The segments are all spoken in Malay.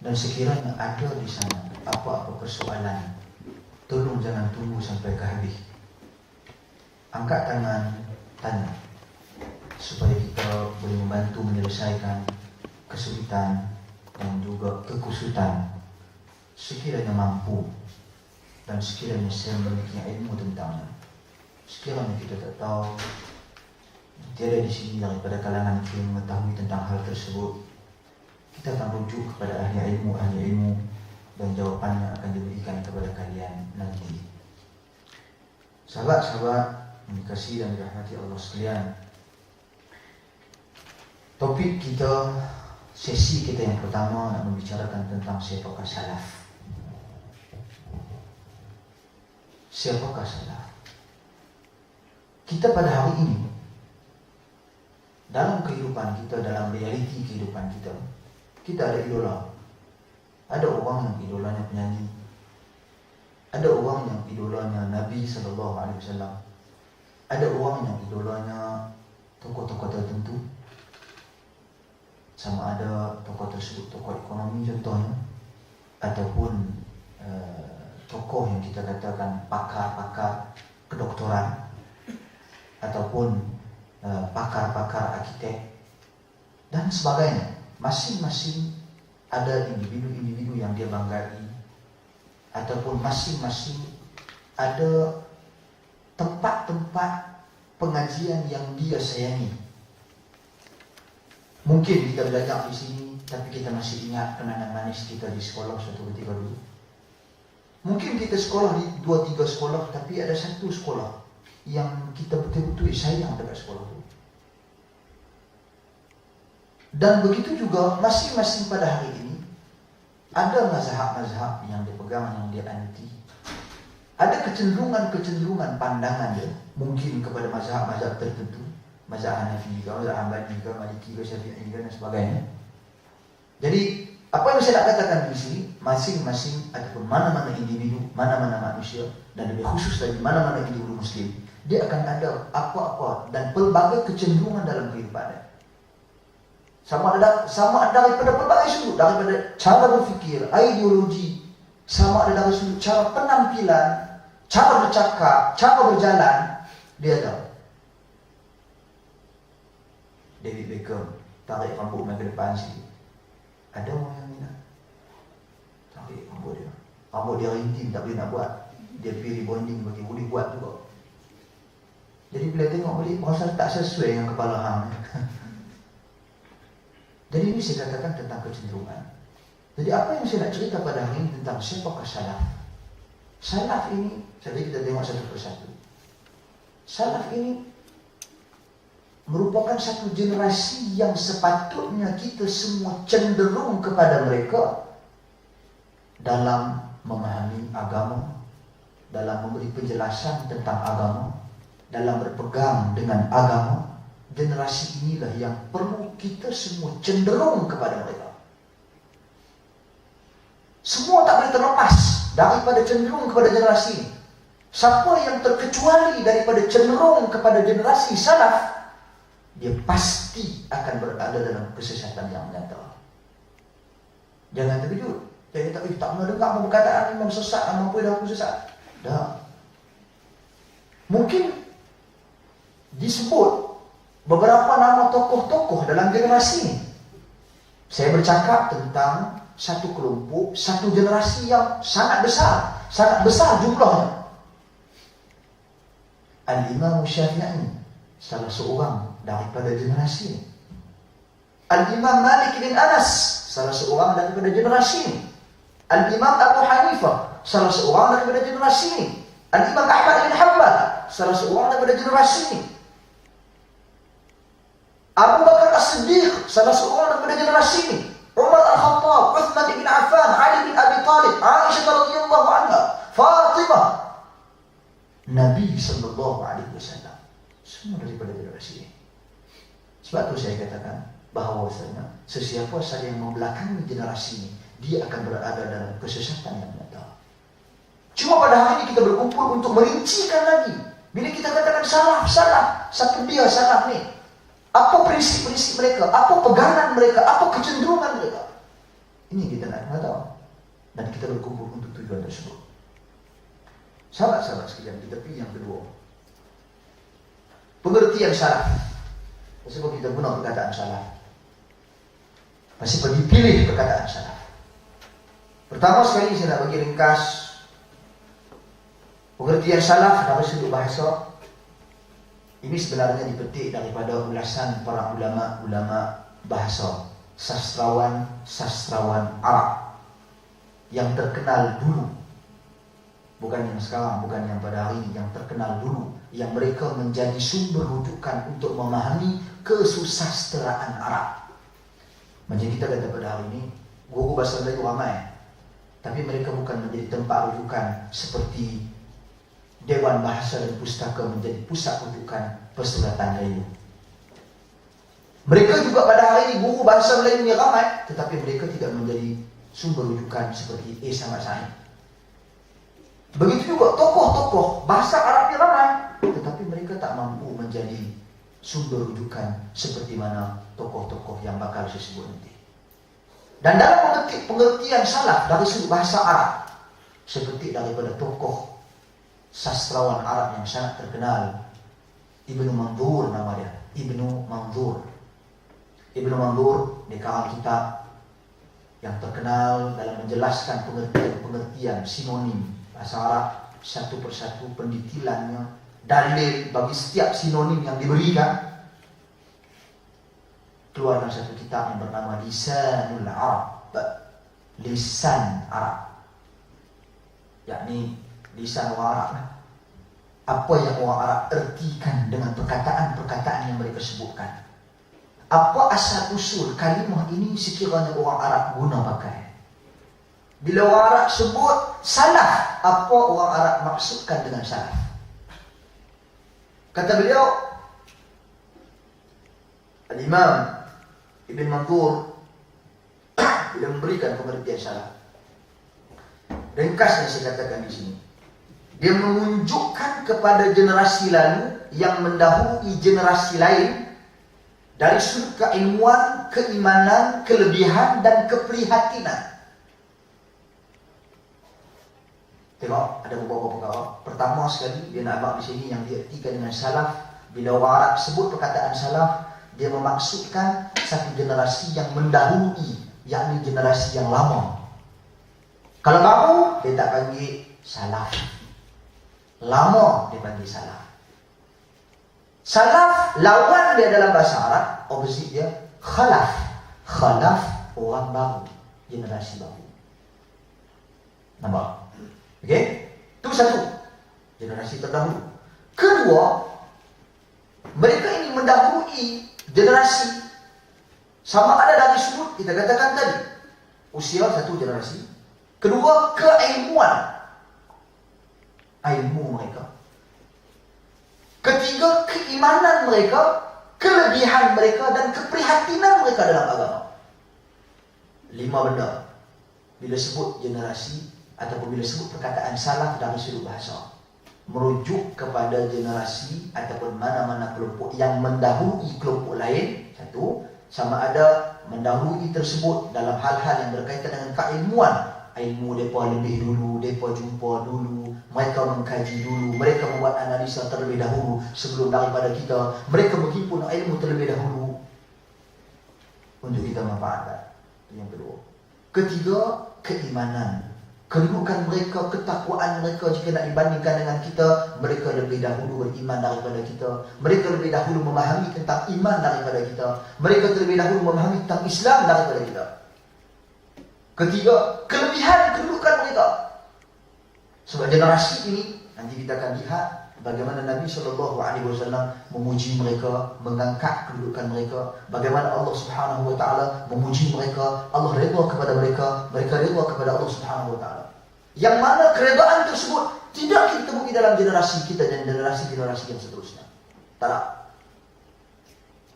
Dan sekiranya ada di sana apa-apa persoalan, tolong jangan tunggu sampai ke habis. Angkat tangan, tanya, supaya kita boleh membantu menyelesaikan kesulitan dan juga kekusutan. Sekiranya mampu dan sekiranya saya memiliki ilmu tentangnya. Sekiranya kita tak tahu, tiada di sini daripada kalangan kita yang mengetahui tentang hal tersebut, kita akan rujuk kepada ahli ilmu dan jawapannya akan diberikan kepada kalian nanti. Sahabat-sahabat yang dikasihi dan dirahmati Allah sekalian, topik kita, sesi kita yang pertama nak membicarakan tentang siapakah salaf. Siapakah salaf? Kita pada hari ini, dalam kehidupan kita, dalam realiti kehidupan kita, kita ada idola. Ada orang yang idolanya penyanyi, ada orang yang idolanya Nabi SAW, ada orang yang idolanya tokoh-tokoh tertentu. Sama ada tokoh tersebut tokoh ekonomi contohnya, ataupun tokoh yang kita katakan pakar-pakar kedokteran, ataupun pakar-pakar arkitek dan sebagainya. Masing-masing ada individu-individu yang dia banggai, ataupun masing-masing ada tempat-tempat pengajian yang dia sayangi. Mungkin kita belajar di sini, tapi kita masih ingat kenangan manis kita di sekolah suatu ketika dulu. Mungkin kita sekolah di 2-3 sekolah, tapi ada satu sekolah yang kita betul-betul sayang dekat sekolah itu. Dan begitu juga masing-masing pada hari ini ada mazhab-mazhab yang dipegang, yang dia anti. Ada kecenderungan-kecenderungan pandangan dia mungkin kepada mazhab-mazhab tertentu, mazhab Hanafi ke, mazhab Hambali ke, Maliki ke, Syafi'i ke dan sebagainya. Jadi apa yang saya nak katakan di sini, masing-masing ataupun mana-mana individu, mana-mana manusia, dan lebih khusus dari mana-mana individu muslim, dia akan ada apa-apa dan pelbagai kecenderungan dalam kehidupannya. Sama ada daripada pelbagai sudut, daripada cara berfikir, ideologi, sama ada dari sudut cara penampilan, cara bercakap, cara berjalan, dia tahu. David Beckham tarik rambut ke depan sikit. Ada orang yang minat tarik rambut dia. Rambut dia rinting, tak boleh nak buat. Dia pergi rebonding bagi boleh buat juga. Jadi bila tengok balik, rasa tak sesuai dengan kepala hang. Jadi ini saya katakan tentang kecenderungan. Jadi apa yang saya nak cerita pada hari ini tentang siapakah salaf. Salaf ini, jadi kita tengok satu persatu. Salaf ini merupakan satu generasi yang sepatutnya kita semua cenderung kepada mereka dalam memahami agama, dalam memberi penjelasan tentang agama, dalam berpegang dengan agama. Generasi inilah yang perlu kita semua cenderung kepada mereka. Semua tak boleh terlepas daripada cenderung kepada generasi ini. Siapa yang terkecuali daripada cenderung kepada generasi salaf, dia pasti akan berada dalam kesesatan yang nyata. Jangan terkejut. Dia kata, tak pernah dengar perkataan imam sesat, apa dah aku sesat. Dah. Mungkin disebut beberapa nama tokoh-tokoh dalam generasi ini. Saya bercakap tentang satu kelompok, satu generasi yang sangat besar jumlahnya. Al-Imam Syafi'i, salah seorang daripada generasi ini. Al-Imam Malik bin Anas, salah seorang daripada generasi ini. Al-Imam Abu Hanifah, salah seorang daripada generasi ini. Al-Imam Ahmad bin Hanbal, salah seorang daripada generasi ini. Abu Bakar As-Siddiq, salah seorang daripada generasi ini. Umar Al-Khattab, Uthman bin Affan, Ali bin Abi Talib, Aisyah radhiyallahu anha, Fatimah, Nabi sallallahu alaihi wasallam, semua daripada generasi ini. Sebab itu saya katakan bahawasanya sesiapa saja yang membelakangi generasi ini, dia akan berada dalam kesesatan yang nyata. Cuma pada hari ini kita berkumpul untuk merincikan lagi. Bila kita katakan salah, siapa dia salah ni? Apa prinsip-prinsip mereka? Apa pegangan mereka? Apa kecenderungan mereka? Ini kita nak tahu. Dan kita berkumpul untuk tujuan tersebut. Sahabat-sahabat sekalian, kita pilih yang kedua. Pengertian salaf. Sebab kita guna perkataan salaf. Masih perlu dipilih perkataan salaf. Pertama sekali saya nak bagi ringkas pengertian salaf dari sudut bahasa. Ini sebenarnya dipetik daripada ulasan para ulama-ulama bahasa, sastrawan Arab yang terkenal dulu, bukan yang sekarang, bukan yang pada hari ini, yang terkenal dulu, yang mereka menjadi sumber rujukan untuk memahami kesusastraan Arab. Macam kita kata pada hari ini, guru bahasa Melayu ramai, tapi mereka bukan menjadi tempat rujukan seperti Dewan Bahasa dan Pustaka menjadi pusat rujukan persuratan Melayu. Mereka juga pada hari ini guru bahasa Melayu yang ramai, tetapi mereka tidak menjadi sumber rujukan seperti Ahmad Sa'id. Begitu juga tokoh-tokoh bahasa Arab yang ramai, tetapi mereka tak mampu menjadi sumber rujukan seperti mana tokoh-tokoh yang bakal saya sebut nanti. Dan dalam pengertian salaf dari sudut bahasa Arab, seperti daripada tokoh sastrawan Arab yang sangat terkenal, Ibnu Manzur nama dia, Ibnu Manzur. Ibnu Manzur di kalangan kitab yang terkenal dalam menjelaskan pengertian sinonim bahasa Arab satu persatu, pendetilannya, dalil bagi setiap sinonim yang diberikan. Keluarkan satu kitab yang bernama Lisanul Arab, lisan Arab, yakni lisan orang Arab. Apa yang orang Arab ertikan dengan perkataan-perkataan yang mereka sebutkan. Apa asal usul kalimah ini sekiranya orang Arab guna pakai. Bila orang Arab sebut salaf, apa orang Arab maksudkan dengan salaf? Kata beliau, Al-Imam Ibn Manzur bila memberikan pengertian salaf, ringkasnya saya katakan di sini, dia menunjukkan kepada generasi lalu yang mendahului generasi lain dari sudut keilmuan, keimanan, kelebihan dan keprihatinan. Tengok, ada beberapa perkara. Pertama sekali, dia nak abang di sini yang diartikan dengan salaf. Bila orang Arab sebut perkataan salaf, dia memaksudkan satu generasi yang mendahului, yakni generasi yang lama. Kalau baru, dia tak panggil salaf. Lama, dia panggil salaf. Salaf, lawan dia dalam bahasa Arab, opposite dia, khalaf. Khalaf, orang baru, generasi baru. Nampak? Okey? Itu satu, generasi terdahulu. Kedua, mereka ini mendahului generasi. Sama ada dari sudut, kita katakan tadi, usia satu generasi. Kedua, keilmuan, ilmu mereka. Ketiga, keimanan mereka, kelebihan mereka dan keprihatinan mereka dalam agama. 5 benda. Bila sebut generasi ataupun bila sebut perkataan salaf dari sudut bahasa, merujuk kepada generasi ataupun mana-mana kelompok yang mendahului kelompok lain. Satu, sama ada mendahului tersebut dalam hal-hal yang berkaitan dengan keilmuan. Ilmu mereka lebih dulu, mereka jumpa dulu, mereka mengkaji dulu, mereka membuat analisa terlebih dahulu sebelum daripada kita. Mereka menghimpun ilmu terlebih dahulu untuk kita manfaatkan. Yang kedua. Ketiga, keimanan. Kedudukan mereka, ketakwaan mereka jika nak dibandingkan dengan kita, mereka lebih dahulu beriman daripada kita. Mereka lebih dahulu memahami tentang iman daripada kita. Mereka terlebih dahulu memahami tentang Islam daripada kita. Ketiga, kelebihan kedudukan mereka. Sebab generasi ini, nanti kita akan lihat bagaimana Nabi SAW memuji mereka, mengangkat kedudukan mereka. Bagaimana Allah Subhanahu Wa Taala memuji mereka, Allah redha kepada mereka, mereka redha kepada Allah Subhanahu Wa Taala. Yang mana keredaan tersebut tidak kita temui dalam generasi kita dan generasi-generasi yang seterusnya. Tak.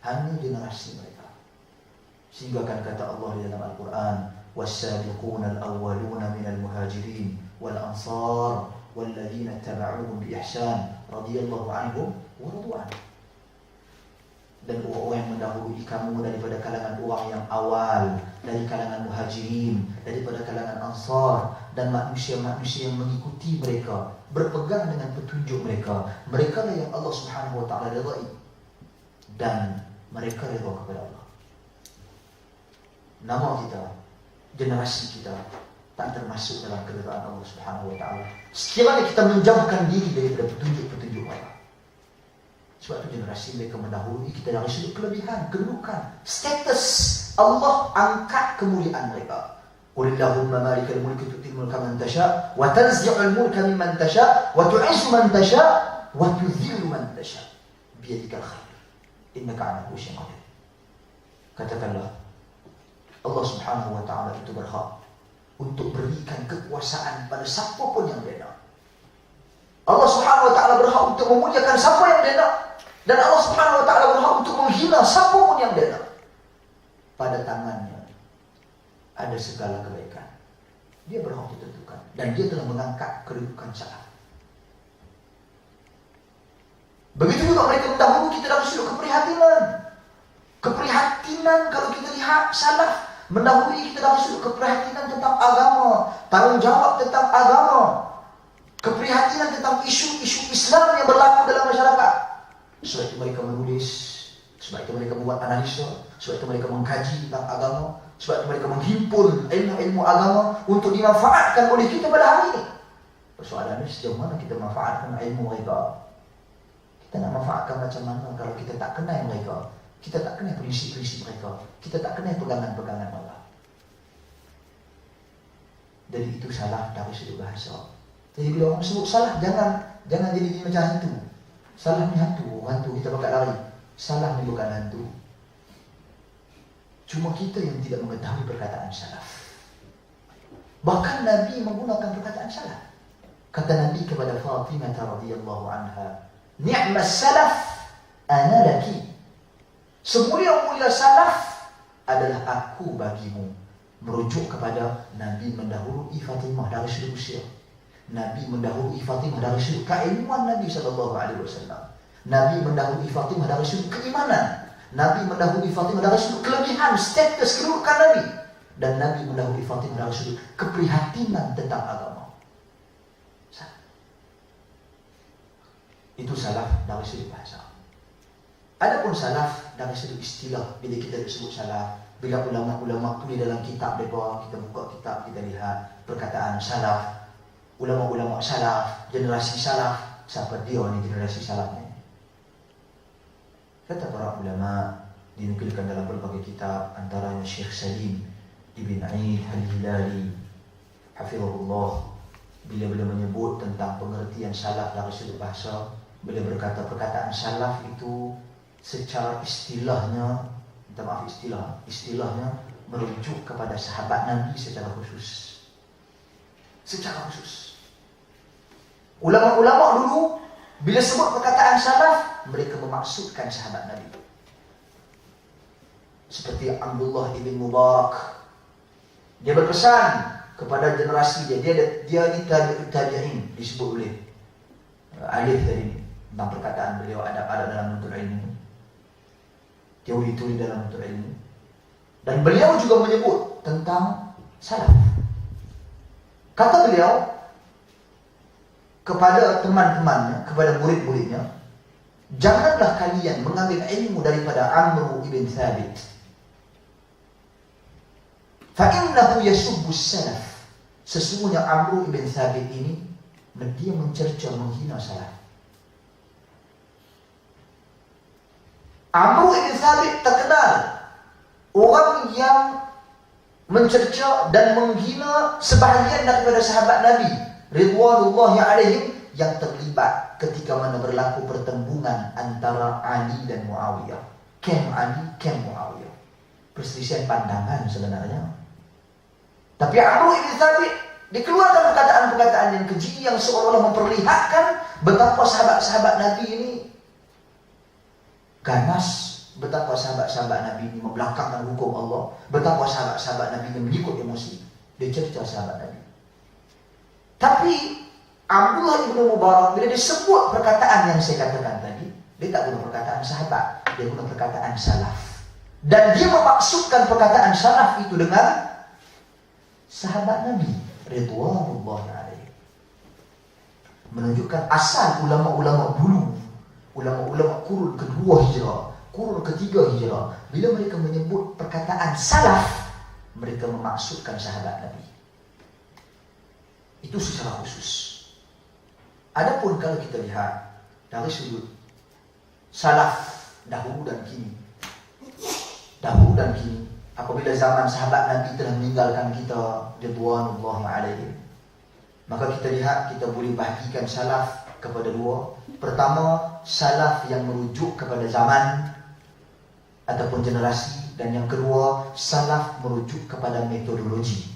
Hanya generasi mereka. Sehingga kan kata Allah di dalam Al-Quran, وَالسَّابِقُونَ الْأَوَّلُونَ مِنَ الْمُهَاجِرِينَ وَالْأَنصَارِ وَالَّذِينَ اتَّبَعُوهُمْ بِإِحْسَانٍ رَضِيَ اللَّهُ عَنْهُمْ وَرَضُوا عَنْهُ. dan orang yang mendahului kamu daripada kalangan orang yang awal, dari kalangan muhajirin, daripada kalangan ansar, dan manusia-manusia yang mengikuti mereka, berpegang dengan petunjuk mereka. Mereka lah yang Allah Subhanahu wa taala ridai, dan mereka redha kepada Allah. Nama kita, generasi kita tak termasuk dalam keridhaan Allah Subhanahu wa taala sekiranya kita menjauhkan diri daripada petunjuk-petunjuk mereka. Sebab itu generasi mereka mendahului kita dari sudut kelebihan, kedudukan, status. Allah angkat kemuliaan mereka. Qulillahumma malikal mulki tu'til mulka man tasha' wa tanzi'ul mulka mimman tasha' wa tu'izzu man tasha' wa tudhillu man tasha' biyadikal khair innaka 'ala kulli syai'in qadir. Katakanlah, Allah Subhanahu wa taala itu berhak untuk berikan kekuasaan pada siapa pun yang dia nak. Allah Subhanahu wa taala berhak untuk memuliakan siapa yang dia nak, dan Allah Subhanahu wa taala berhak untuk menghina siapa pun yang dia nak. Pada tangannya ada segala kebaikan. Dia berhak ditentukan, dan dia telah mengangkat kedudukan salaf. Begitu juga mereka mendahului kita dalam sudut keprihatinan. Keprihatinan kalau kita lihat salaf mendahului kita dalam sudut keprihatinan tentang agama, tanggung jawab tentang agama, keprihatinan tentang isu-isu Islam yang berlaku dalam masyarakat. Sebab itu mereka menulis, sebab itu mereka membuat analisa, sebab itu mereka mengkaji tentang agama, sebab itu mereka menghimpun ilmu-ilmu agama untuk dimanfaatkan oleh kita pada hari ini. Persoalannya sejauh mana kita manfaatkan ilmu mereka. Kita nak manfaatkan macam mana kalau kita tak kenal mereka, kita tak kenal prinsip-prinsip mereka, kita tak kenal pegangan-pegangan mereka. Jadi itu salah dari sudut bahasa. Jadi bila orang sebut salah, jangan jadi macam hantu. Salah ni hantu kita pakai lari. Salah ni bukan hantu. Cuma kita yang tidak mengetahui perkataan salaf. Bahkan Nabi menggunakan perkataan salaf. Kata Nabi kepada Fatimah radhiyallahu anha, "Ni'mas salaf ana laki." Semulia-mulia salaf adalah aku bagimu. Merujuk kepada Nabi mendahului Fatimah dari sudut usia. Nabi mendahului Fatimah dari sudut keilmuan Nabi SAW. Nabi mendahului Fatimah dari sudut keimanan. Nabi mendahului Fatimah dari sudut kelebihan, status, kedudukan Nabi. Dan Nabi mendahului Fatimah dari sudut keprihatinan tentang agama. Itu salaf dari sudut bahasa. Adapun salaf dari sudut istilah, bila kita disebut salaf, bila ulama-ulama tulis dalam kitab mereka, kita buka kitab, kita lihat perkataan salaf, ulama-ulama salaf, generasi salaf. Siapa dia ni generasi salaf ni? Kata para ulama dinukilkan dalam berbagai kitab, antaranya Syekh Salim Ibn Aid Al-Hilali hafizahullah, bila menyebut tentang pengertian salaf dari sudut bahasa, bila berkata perkataan salaf itu secara istilahnya, minta maaf istilahnya merujuk kepada sahabat Nabi secara khusus. Secara khusus. Ulama-ulama dulu bila sebut perkataan salaf, mereka memaksudkan sahabat Nabi. Seperti Abdullah ibn Mubarak, dia berpesan kepada generasi dia ni tabi'in, disebut oleh Alif tadi ni, tentang perkataan beliau ada dalam menuntut ilmu, teori-teori dalam menuntut ilmu. Dan beliau juga menyebut tentang salaf. Kata beliau kepada teman-temannya, kepada murid-muridnya, janganlah kalian mengambil ilmu daripada Amr ibn Thabit. Fa'innahu yasubbu salaf. Sesungguhnya Amr ibn Thabit ini, dia mencerca, menghina salaf. Amr ibn Thabit terkenal orang yang mencerca dan menghina sebahagian daripada sahabat Nabi ridwanullahi alaihim yang terlibat ketika mana berlaku pertembungan antara Ali dan Muawiyah. Kem Ali, kem Muawiyah. Perselisihan pandangan sebenarnya. Tapi Amr ibn Thabit dikeluarkan perkataan-perkataan yang keji yang seolah-olah memperlihatkan betapa sahabat-sahabat Nabi ini ganas, betapa sahabat-sahabat Nabi ini membelakangkan hukum Allah, betapa sahabat-sahabat Nabi ini mengikut emosi. Dia cerita sahabat Nabi. Tapi Abdullah ibn Mubarak bila dia sebut perkataan yang saya katakan tadi, dia tak guna perkataan sahabat. dia guna perkataan salaf. Dan dia memaksudkan perkataan salaf itu dengan sahabat Nabi ridwanullah alaihi. Menunjukkan asal ulama-ulama dulu, ulama-ulama kurun kedua hijrah, kurun ketiga hijrah, bila mereka menyebut perkataan salaf, mereka memaksudkan sahabat Nabi. Itu secara khusus. Adapun kalau kita lihat dari sudut salaf dahulu dan kini, apabila zaman sahabat Nabi telah meninggalkan kita ridwanullah alaihi, maka kita lihat, kita boleh bahagikan salaf kepada dua. Pertama, salaf yang merujuk kepada zaman ataupun generasi, dan yang kedua, salaf merujuk kepada metodologi.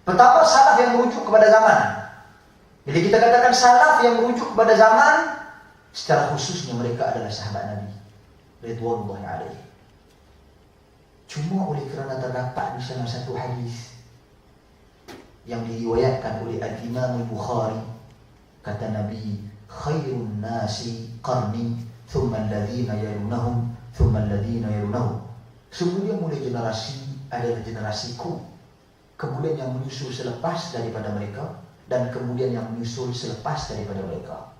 Pertama, salaf yang merujuk kepada zaman. Jadi kita katakan salaf yang merujuk kepada zaman, secara khususnya mereka adalah sahabat Nabi ridwanullah alaihi. Cuma oleh kerana terdapat di sana satu hadis yang diriwayatkan oleh Al-Imam Al-Bukhari, kata Nabi, khairun nasi qarni thumma alladhina yalunahum thumma alladhina yalunahum. Semulia-mulia generasi adalah generasiku, kemudian yang menyusul selepas daripada mereka, dan kemudian yang menyusul selepas daripada mereka.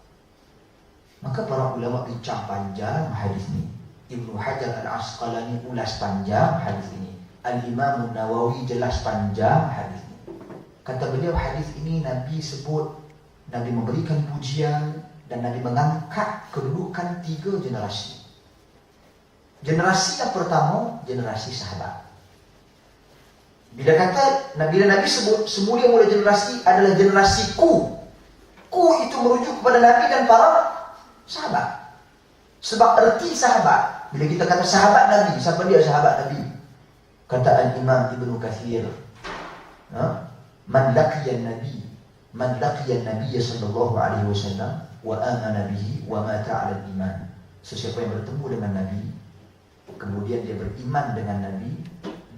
Maka para ulama bincang panjang hadis ini. Ibnu Hajar Al-Asqalani ulas panjang hadis ini. Al-Imam Nawawi jelas panjang hadis ini. Kata beliau, hadis ini Nabi sebut, Nabi memberikan pujian, dan Nabi mengangkat kedudukan 3 generasi. Generasi yang pertama, generasi sahabat. Bila Nabi sebut semulia-mulia generasi adalah generasiku. Ku itu merujuk kepada Nabi dan para sahabat. Sebab erti sahabat, bila kita kata sahabat Nabi, siapa dia sahabat Nabi? Kata Al-Imam Ibnu Katsir, man laqiyan Nabi sallallahu alaihi wasallam wa amana bihi wa mata 'ala al-iman. Sesiapa yang bertemu dengan Nabi, kemudian dia beriman dengan Nabi,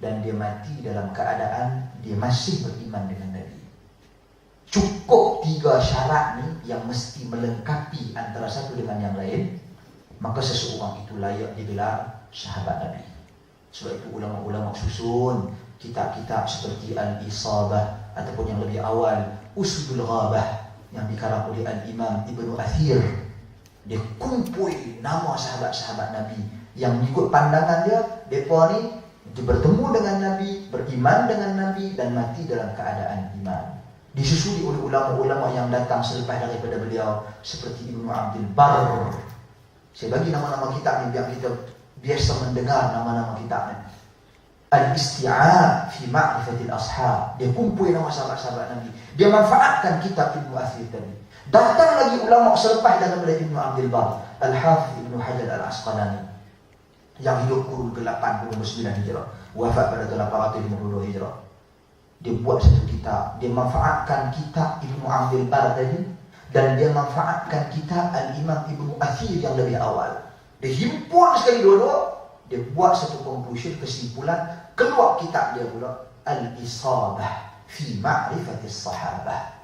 dan dia mati dalam keadaan dia masih beriman dengan Nabi. Cukup 3 syarat ni yang mesti melengkapi antara satu dengan yang lain, maka seseorang itu layak digelar sahabat Nabi. Sebab itu ulama-ulama susun kitab-kitab seperti Al-Isabah, ataupun yang lebih awal Usdul Ghabah yang dikarang oleh Al-Imam Ibnu Athir. Dia kumpul nama sahabat-sahabat Nabi yang mengikut pandangan dia, mereka ni dia bertemu dengan Nabi, beriman dengan Nabi, dan mati dalam keadaan iman. Disusuli oleh ulama-ulama yang datang selepas daripada beliau, seperti Ibnu Abdul Barr. Saya bagi nama-nama kitab ni biar kita biasa mendengar nama-nama kitab ni. Al-Isti'ab fi Ma'rifatil Ashab. Dia kumpul nama sahabat-sahabat Nabi. Dia manfaatkan kitab Ibnu Athir tadi. Datang lagi ulama selepas daripada Ibnu Abdul Barr, Al-Hafidh Ibnu Hajar Al-Asqalani, yang hidup kurun ke-89 Hijrah, wafat pada tahun 852 Hijrah. Dia buat satu kitab, dia manfaatkan kitab Ibnu Abdul Barr tadi, dan dia manfaatkan kitab Al-Imam Ibnu Athir yang lebih awal. Dia himpun sekali dua-dua, dia buat satu conclusion, kesimpulan, keluar kitab dia pula, Al-Isabah fi Ma'rifatis Sahabah.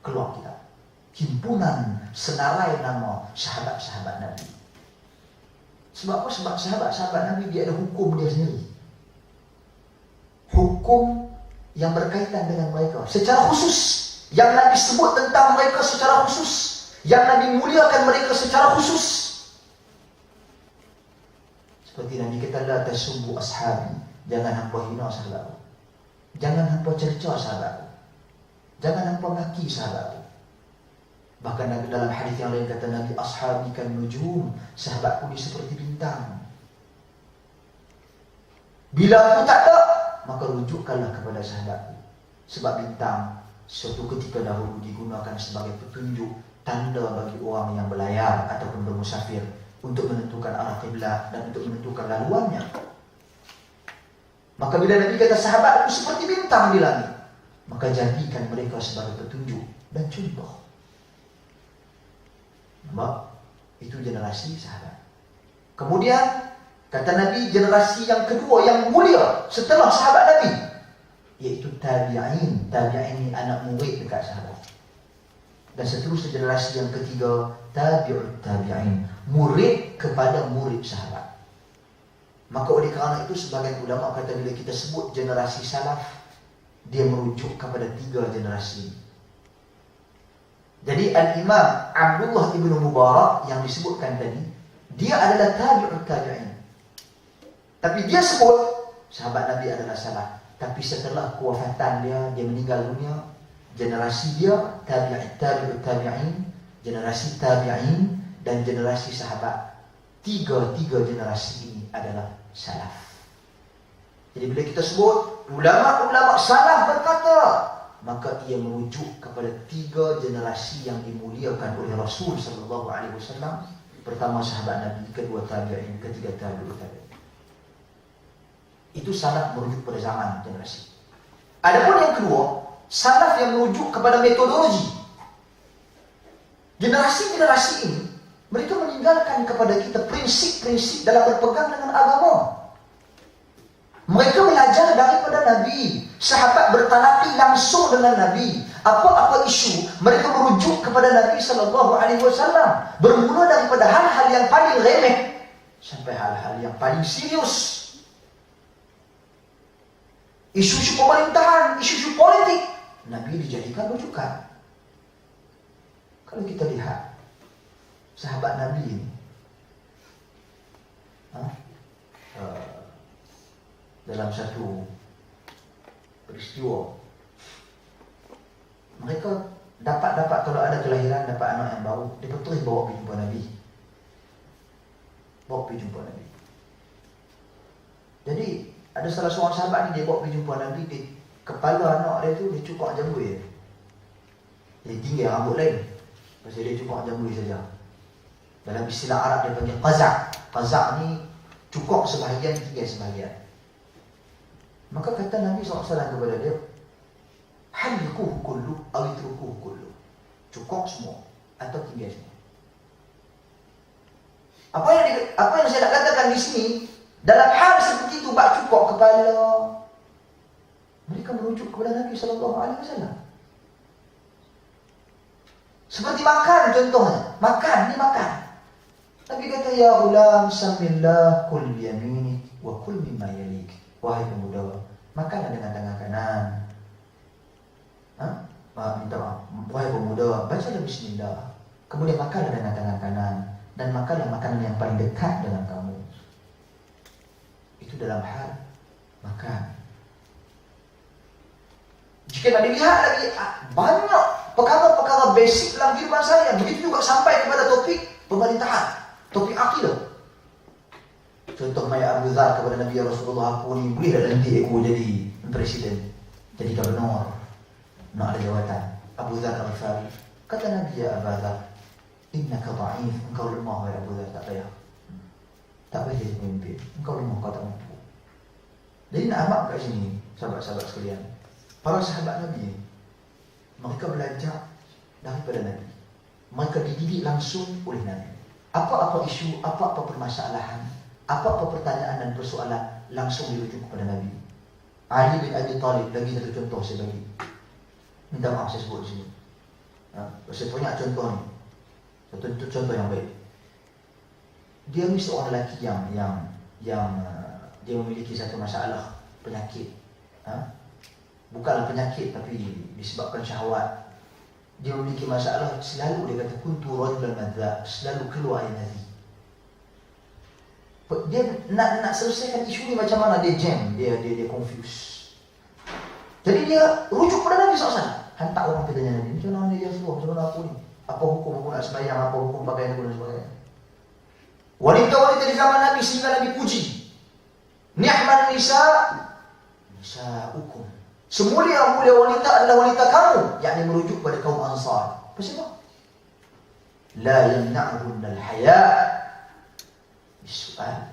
Keluar kitab, himpunan senarai nama sahabat-sahabat Nabi. Sebab apa? Sebab sahabat-sahabat Nabi dia ada hukum dia sendiri. Hukum yang berkaitan dengan mereka secara khusus, yang Nabi sebut tentang mereka secara khusus, yang Nabi muliakan mereka secara khusus. Seperti Nabi kata, la tasubbu ashabi, jangan hampa hina sahabatku, jangan hampa cerca sahabatku, jangan hampa maki sahabatku. Bahkan dalam hadis yang lain kata Nabi, ashabi kan nujum, sahabatku ni seperti bintang. Bila aku tak ada, maka rujukkanlah kepada sahabatku. Sebab bintang suatu ketika dahulu digunakan sebagai petunjuk, tanda bagi orang yang berlayar ataupun bermusafir untuk menentukan arah kiblat dan untuk menentukan laluannya. Maka bila Nabi kata sahabatku seperti bintang di langit, maka jadikan mereka sebagai petunjuk dan contoh. Nampak? Itu generasi sahabat. Kemudian kata Nabi, generasi yang kedua yang mulia setelah sahabat Nabi, iaitu tabi'in. Tabi'in ni anak murid dekat sahabat. Dan seterusnya generasi yang ketiga, tabi'ut tabi'in, murid kepada murid sahabat. Maka oleh kerana itu sebagian ulama kata bila kita sebut generasi salaf, dia merujuk kepada 3 generasi. Jadi Al-Imam Abdullah ibn Mubarak yang disebutkan tadi, dia adalah tabi'ut tabi'in. Tapi dia sebut sahabat Nabi adalah salaf. Tapi setelah kewafatan dia meninggal dunia, generasi dia tabi'ut tabi'in, generasi tabi'in dan generasi sahabat. Tiga generasi ini adalah salaf. Jadi bila kita sebut ulama-ulama salaf berkata, maka ia merujuk kepada 3 generasi yang dimuliakan oleh Rasul sallallahu alaihi wasallam. Pertama sahabat Nabi, kedua tabi'in, ketiga tabi'ut tabi'in. Itu salaf merujuk pada zaman generasi. Adapun yang kedua, salaf yang merujuk kepada metodologi. Generasi-generasi ini, mereka meninggalkan kepada kita prinsip-prinsip dalam berpegang dengan agama. Mereka belajar daripada Nabi. Sahabat bertalapi langsung dengan Nabi. Apa-apa isu, mereka merujuk kepada Nabi SAW. Bermula daripada hal-hal yang paling remeh sampai hal-hal yang paling serius. Isu-isu pemerintahan, isu-isu politik, Nabi dijadikan rujukan. Kalau kita lihat sahabat Nabi ini, dalam satu peristiwa, mereka dapat kalau ada kelahiran, dapat anak yang baru, dia terus bawa pergi jumpa Nabi. Bawa pergi jumpa Nabi. Jadi ada salah seorang sahabat ni, dia bawa pergi jumpa Nabi, di kepala anak dia tu dia cukok jambul. Dia tinggal rambut lain, pasal dia cukok jambul saja. Dalam istilah Arab dia panggil qazak. Qazak ni cukok sebahagian, tinggal sebahagian. Maka kata Nabi SAW kepada dia, halikuhu kullu awitrukuhu kullu. Cukok semua atau tinggal semua. Apa yang saya nak katakan di sini, dalam hal seperti itu, bak cukok kepala, mereka merujuk kepada Nabi SAW. Seperti makan contohnya, makan. Nabi kata, ya ulam samillah kul biyaminik wa kul mimma yalik. Wahai pemuda, makanlah dengan tangan kanan. Minta maaf. Wahai pemuda, bacalah bismillah. Kemudian makanlah dengan tangan kanan. Dan makanlah makanan yang paling dekat dengan kamu. Itu dalam hal makan. Jika nak dilihat lagi, banyak perkara-perkara basic dalam kehidupan saya. Begitu juga sampai kepada topik pemerintahan, topik akidah. Contoh Maya Abu Dhar kepada Nabi Rasulullah, aku ni boleh tak nanti aku jadi presiden, jadi gubernur, nak ada jawatan. Abu Dhar Al-Ghifari kata Nabi, ya Abu Dhar, innaka dha'if, engkau lemah. Ya Abu Dhar, tak payah jadi pemimpin, engkau lemah, kau tak mampu. Jadi nak amak kat sini, sahabat-sahabat sekalian, para sahabat Nabi, mereka belajar daripada Nabi. Mereka dididik langsung oleh Nabi. Apa-apa isu, apa-apa permasalahan, apa-apa pertanyaan dan persoalan, langsung dirujuk kepada Nabi. Ali bin Abi Talib, lagi satu contoh saya bagi. Minta maaf saya sebut di sini. Saya punya contoh ni. Satu contoh yang baik. Dia ni seorang lelaki yang dia memiliki satu masalah penyakit. Bukanlah penyakit, tapi disebabkan syahwat. Dia memiliki masalah, selalu dia kata kuntu rajulan madzab, selalu keluar air nazi. Dia nak selesaikan isu ni macam mana, dia jam, dia confuse. Jadi dia rujuk pada Nabi SAW. Hantar orang pergi tanya Nabi, macam mana dia semua, macam mana aku ni, apa hukum aku nak sembahyang, apa hukum pakaian aku dan sebagainya. Wanita-wanita di zaman Nabi sehingga Nabi puji, ni'man nisa'ukum, semulia-mulia wanita adalah wanita kamu, yakni merujuk pada kaum Ansar. Kenapa? La yamna'hunna al-haya' soal.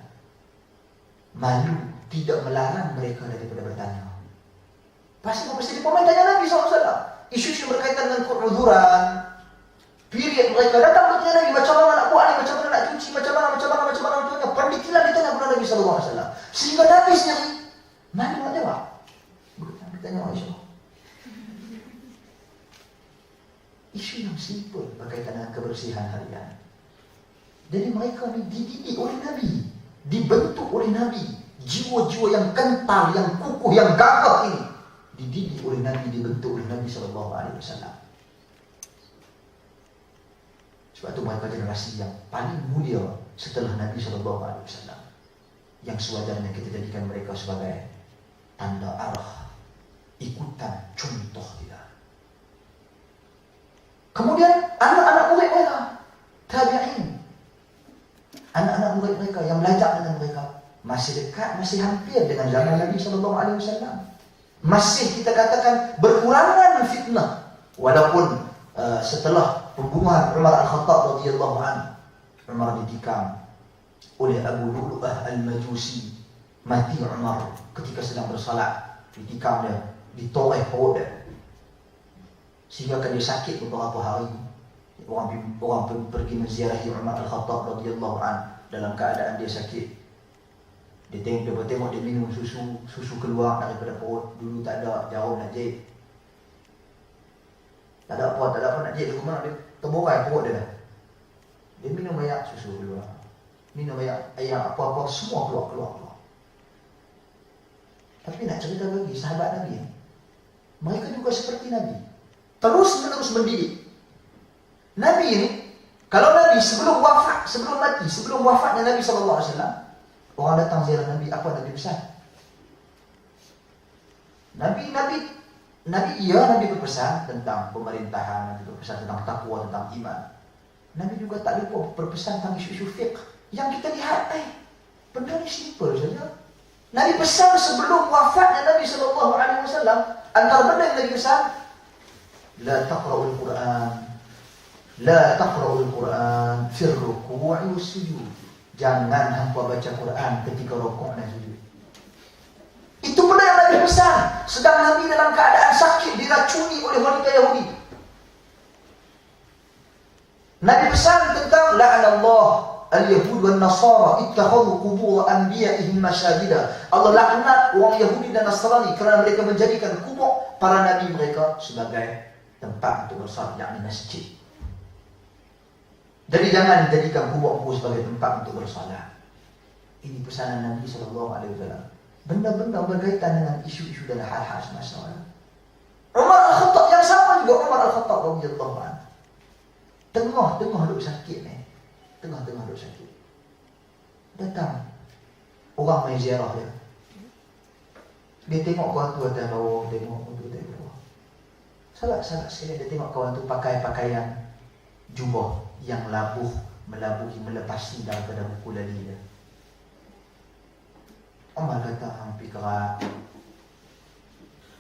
Malu tidak melarang mereka daripada bertanya. Pasti dia pemain tanya Nabi SAW. Isu-isu berkaitan dengan keuzuran, period mereka datang bertanya Nabi, macam mana nak buat ni, macam mana nak cuci, macam mana contohnya. Pendetilan ditanya kepada Nabi SAW. Sehingga Nabi sendiri malu nak jawab. Nabi tanya Aisyah. Isu yang simple berkaitan dengan kebersihan harian. Jadi mereka ni dididik oleh Nabi, dibentuk oleh Nabi. Jiwa-jiwa yang kental, yang kukuh, yang gagah ini dididik oleh Nabi, dibentuk oleh Nabi SAW. Sebab itu mereka generasi yang paling mulia setelah Nabi SAW, yang sewajarnya kita jadikan mereka sebagai tanda arah, ikutan, contoh kita. Kemudian anak-anak murid mereka, tabi'in, anak-anak murid mereka yang belajar dengan mereka, masih dekat, masih hampir dengan zaman Nabi SAW. Masih kita katakan berkurangan fitnah, walaupun setelah pembunuhan Umar Al-Khattab radhiyallahu anhu, Umar ditikam oleh Abu Lu'lu'ah Al-Majusi. Mati Umar ketika sedang bersalat, ditikam dia, ditoreh perut dia, sehingga dia sakit beberapa hari. Orang pergi menziarahi Umar Al-Khattab radhiyallahu anhu dalam keadaan dia sakit. Dia tengok dia minum susu keluar daripada perut. Dulu tak ada jarum nak jahit, tak ada apa nak jahit. Dia kemana, dia terborai perut dia. Dia minum air, susu keluar, minum air apa-apa, semua keluar. Tapi nak cerita lagi, sahabat Nabi, mereka juga seperti Nabi, terus-menerus mendidik. Nabi ini, kalau Nabi sebelum wafatnya Nabi SAW, orang datang ziarah Nabi, apa Nabi pesan? Nabi berpesan tentang pemerintahan, Nabi berpesan tentang takwa, tentang iman. Nabi juga tak lupa berpesan tentang isu-isu fiqh yang kita lihat, benda ni simple saja. Nabi pesan sebelum wafatnya Nabi SAW, antara benda yang Nabi pesan, la taqra'ul Quran fir ruku'i was sujud. Jangan hampa baca Quran ketika rukuk dan sujud. Itu benda yang Nabi pesan. Sedang Nabi dalam keadaan sakit, diracuni oleh wanita Yahudi. Nabi pesan tentang la'anallah al-yahud wal nasara ittakhadhu qubur anbiya'ihim masajida. Allah laknat orang Yahudi dan Nasrani kerana mereka menjadikan kubur para nabi mereka sebagai tempat untuk bersalat, yakni masjid. Jadi jangan dijadikan kubur-kubur sebagai tempat untuk bersalat. Ini pesanan Nabi SAW. Benda-benda berkaitan dengan isu-isu dan hal-hal semasa. Umar Al-Khattab yang sama juga, Umar Al-Khattab radhiyallahu anhu. Tengah-tengah duk sakit ni. Tengah-tengah duk sakit. Datang orang main ziarah dia. Dia tengok kawan tu atas bawah, tengok bawah. Salat sekali dia tengok kawan tu pakai pakaian jubah yang melepasi daripada buku lali dia. Umar kata, hampir kerat.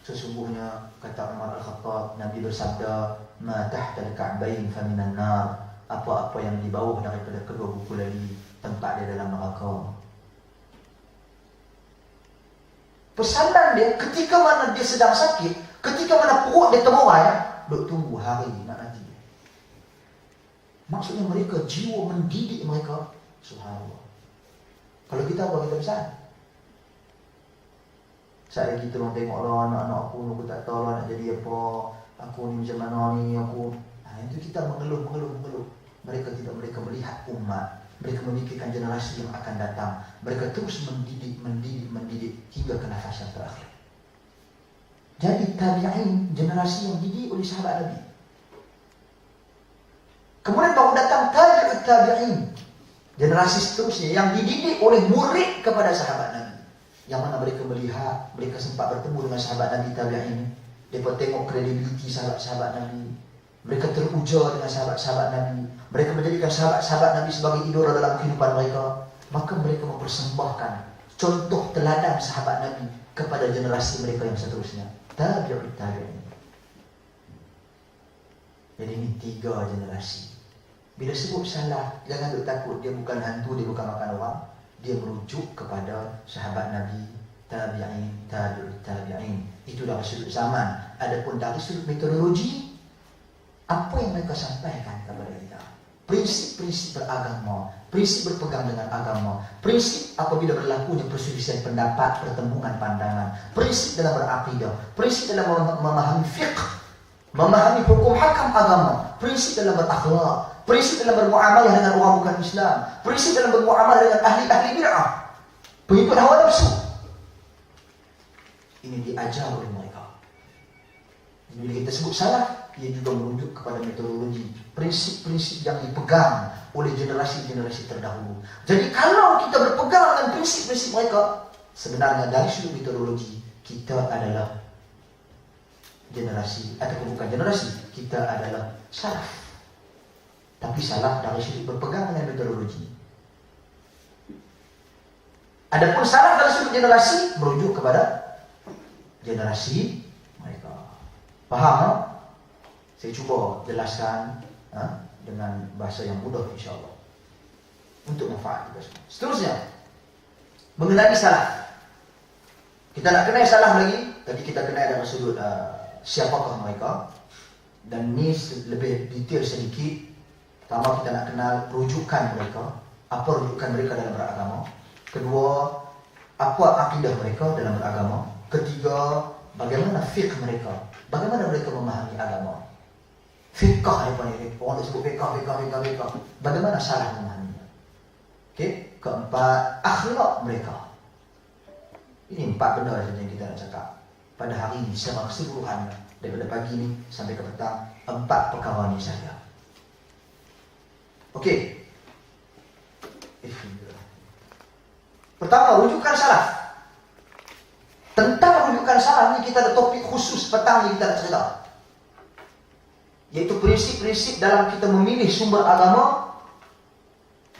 Sesungguhnya, kata Umar Al-Khattab, Nabi bersabda, ma tahtal ka'bain fa minan nar. Apa-apa yang di bawah daripada kedua buku lali, tempat dia dalam neraka. Pesanan dia, ketika mana dia sedang sakit, ketika mana perut dia terurai, duk tunggu hari nak mati. Maksudnya mereka, jiwa mendidik mereka. Subhanallah. Kalau kita apa kita pesan? Saya kita orang tengok lah anak-anak aku tak tahu lah nak jadi apa, aku ni macam mana ni, aku. Itu kita mengeluh. Mereka melihat umat, mereka memikirkan generasi yang akan datang. Mereka terus mendidik hingga ke nafas yang terakhir. Jadi tabi'in, generasi yang dididik oleh sahabat Nabi. Kemudian baru datang tabi'ut tabi'in, generasi seterusnya yang dididik oleh murid kepada sahabat Nabi. Yang mana mereka melihat, mereka sempat bertemu dengan sahabat Nabi tabi'in. Mereka tengok kredibiliti sahabat-sahabat Nabi. Mereka teruja dengan sahabat-sahabat Nabi. Mereka menjadikan sahabat-sahabat Nabi sebagai idola dalam kehidupan mereka. Maka mereka mempersembahkan contoh teladan sahabat Nabi kepada generasi mereka yang seterusnya. Tabi'ut tabi'in. Jadi ini 3 generasi. Bila sebut salah, jangan duk takut. Dia bukan hantu, dia bukan makan orang. Dia merujuk kepada sahabat Nabi, tabi'in, tabi'ut tabi'in. Itu dari sudut zaman. Adapun dari sudut metodologi, apa yang mereka sampaikan kepada kita? Prinsip-prinsip beragama, prinsip berpegang dengan agama, prinsip apabila berlakunya perselisihan pendapat, pertembungan pandangan, prinsip dalam berakidah, prinsip dalam memahami fiqh, memahami hukum hakam agama, prinsip dalam berakhlak, prinsip dalam bermuamalah dengan orang bukan Islam, prinsip dalam bermuamalah dengan ahli-ahli bid'ah, pengikut hawa nafsu. Ini diajar oleh mereka. Bila kita sebut salaf, ia juga merujuk kepada metodologi, prinsip-prinsip yang dipegang oleh generasi-generasi terdahulu. Jadi kalau kita berpegang dengan prinsip-prinsip mereka, sebenarnya dari sudut metodologi, kita adalah generasi, ataupun bukan generasi, kita adalah salaf. Tapi salaf dari sudut berpegang dengan metodologi. Adapun salaf dari sudut generasi, merujuk kepada generasi mereka. Faham? Ha? Saya cuba jelaskan dengan bahasa yang mudah insyaAllah, untuk manfaat kita semua. Seterusnya, mengenai salaf. Kita nak kenal salaf lagi. Tadi kita kenal dari sudut siapakah mereka, dan ni lebih detail sedikit. Pertama, kita nak kenal rujukan mereka, apa rujukan mereka dalam beragama. Kedua, apa akidah mereka dalam beragama. Ketiga, bagaimana fiqh mereka, bagaimana mereka memahami agama. Fiqh, orang sebut fiqh. Bagaimana salah memahaminya. Okay? Keempat, akhlak mereka. Ini 4 benda saja yang kita nak cakap pada hari ini secara keseluruhan, daripada pagi ni sampai ke petang. 4 perkara ni saja. Okey. Pertama, rujukan salaf. Tentang rujukan salaf ni kita ada topik khusus petang ni kita nak cerita, iaitu prinsip-prinsip dalam kita memilih sumber agama,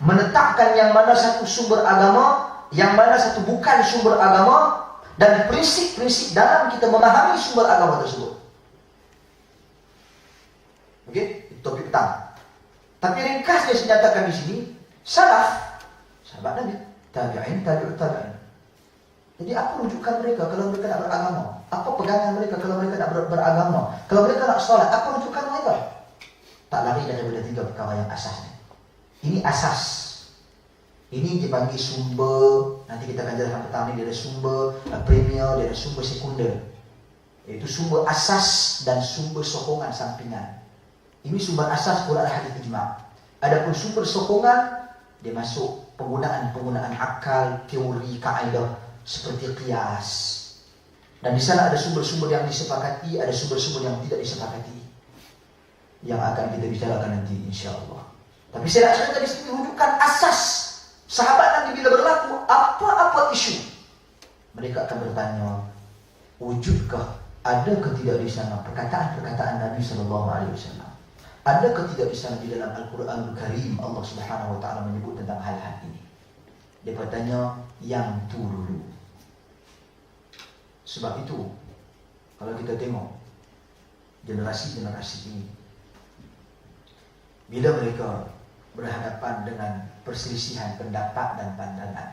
menetapkan yang mana satu sumber agama, yang mana satu bukan sumber agama, dan prinsip-prinsip dalam kita memahami sumber agama tersebut. Okey, itu topik petang. Tapi ringkasnya saya nyatakan di sini, salaf, sahabat Nabi, tabi'in, tabi'ut tabi'in. Jadi apa rujukan mereka kalau mereka nak beragama? Apa pegangan mereka kalau mereka nak beragama? Kalau mereka nak solat, apa rujukan mereka? Tak lari daripada 3 perkara yang asas ni. Ini asas. Ini dipanggil sumber. Nanti kita akan jelaskan petang ni, dia ada sumber premier, dia ada sumber sekunder. Iaitu sumber asas dan sumber sokongan sampingan. Ini sumber asas Quran hadis ijma'. Adapun sumber sokongan, dia masuk penggunaan akal, teori, kaedah seperti qiyas. Dan di sana ada sumber-sumber yang disepakati, ada sumber-sumber yang tidak disepakati, yang akan kita bicarakan nanti insya-Allah. Tapi saya nak cerita di sini rujukan asas. Sahabat Nabi bila berlaku apa-apa isu, mereka akan bertanya, wujudkah, adakah tidak di sana perkataan-perkataan Nabi sallallahu alaihi wasallam? Adakah tidak di sana di dalam Al-Quranul Karim Allah Subhanahu wa taala menyebut tentang hal-hal ini? Dia bertanya yang tu dulu. Sebab itu, kalau kita tengok generasi-generasi ini, bila mereka berhadapan dengan perselisihan pendapat dan pandangan,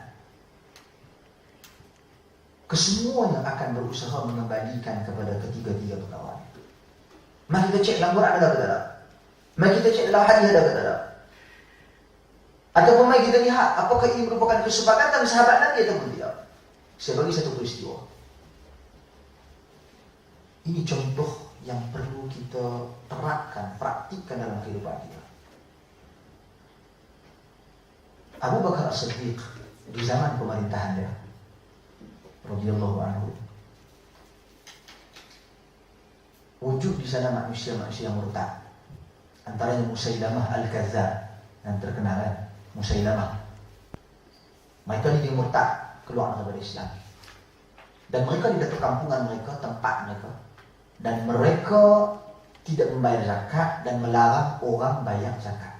kesemuanya akan berusaha mengembalikan kepada ketiga-tiga perkara. Mari kita cek dalam Quran ada ke tak? Mari kita cek dalam hadis ada ke tak? Ataupun mari kita lihat apakah ini merupakan kesepakatan sahabat Nabi ataupun tidak. Saya bagi satu peristiwa. Ini contoh yang perlu kita terapkan, praktikkan dalam kehidupan kita. Abu Bakar As-Siddiq di zaman pemerintahan dia, radhiyallahu anhu, wujud di sana manusia-manusia yang murtad. Antaranya Musailamah Al-Kadzdzab, yang terkenal kan, Musailamah. Mereka ini murtad, keluar daripada Islam. Dan mereka di perkampungan mereka, tempat mereka, dan mereka tidak membayar zakat dan melarang orang bayar zakat.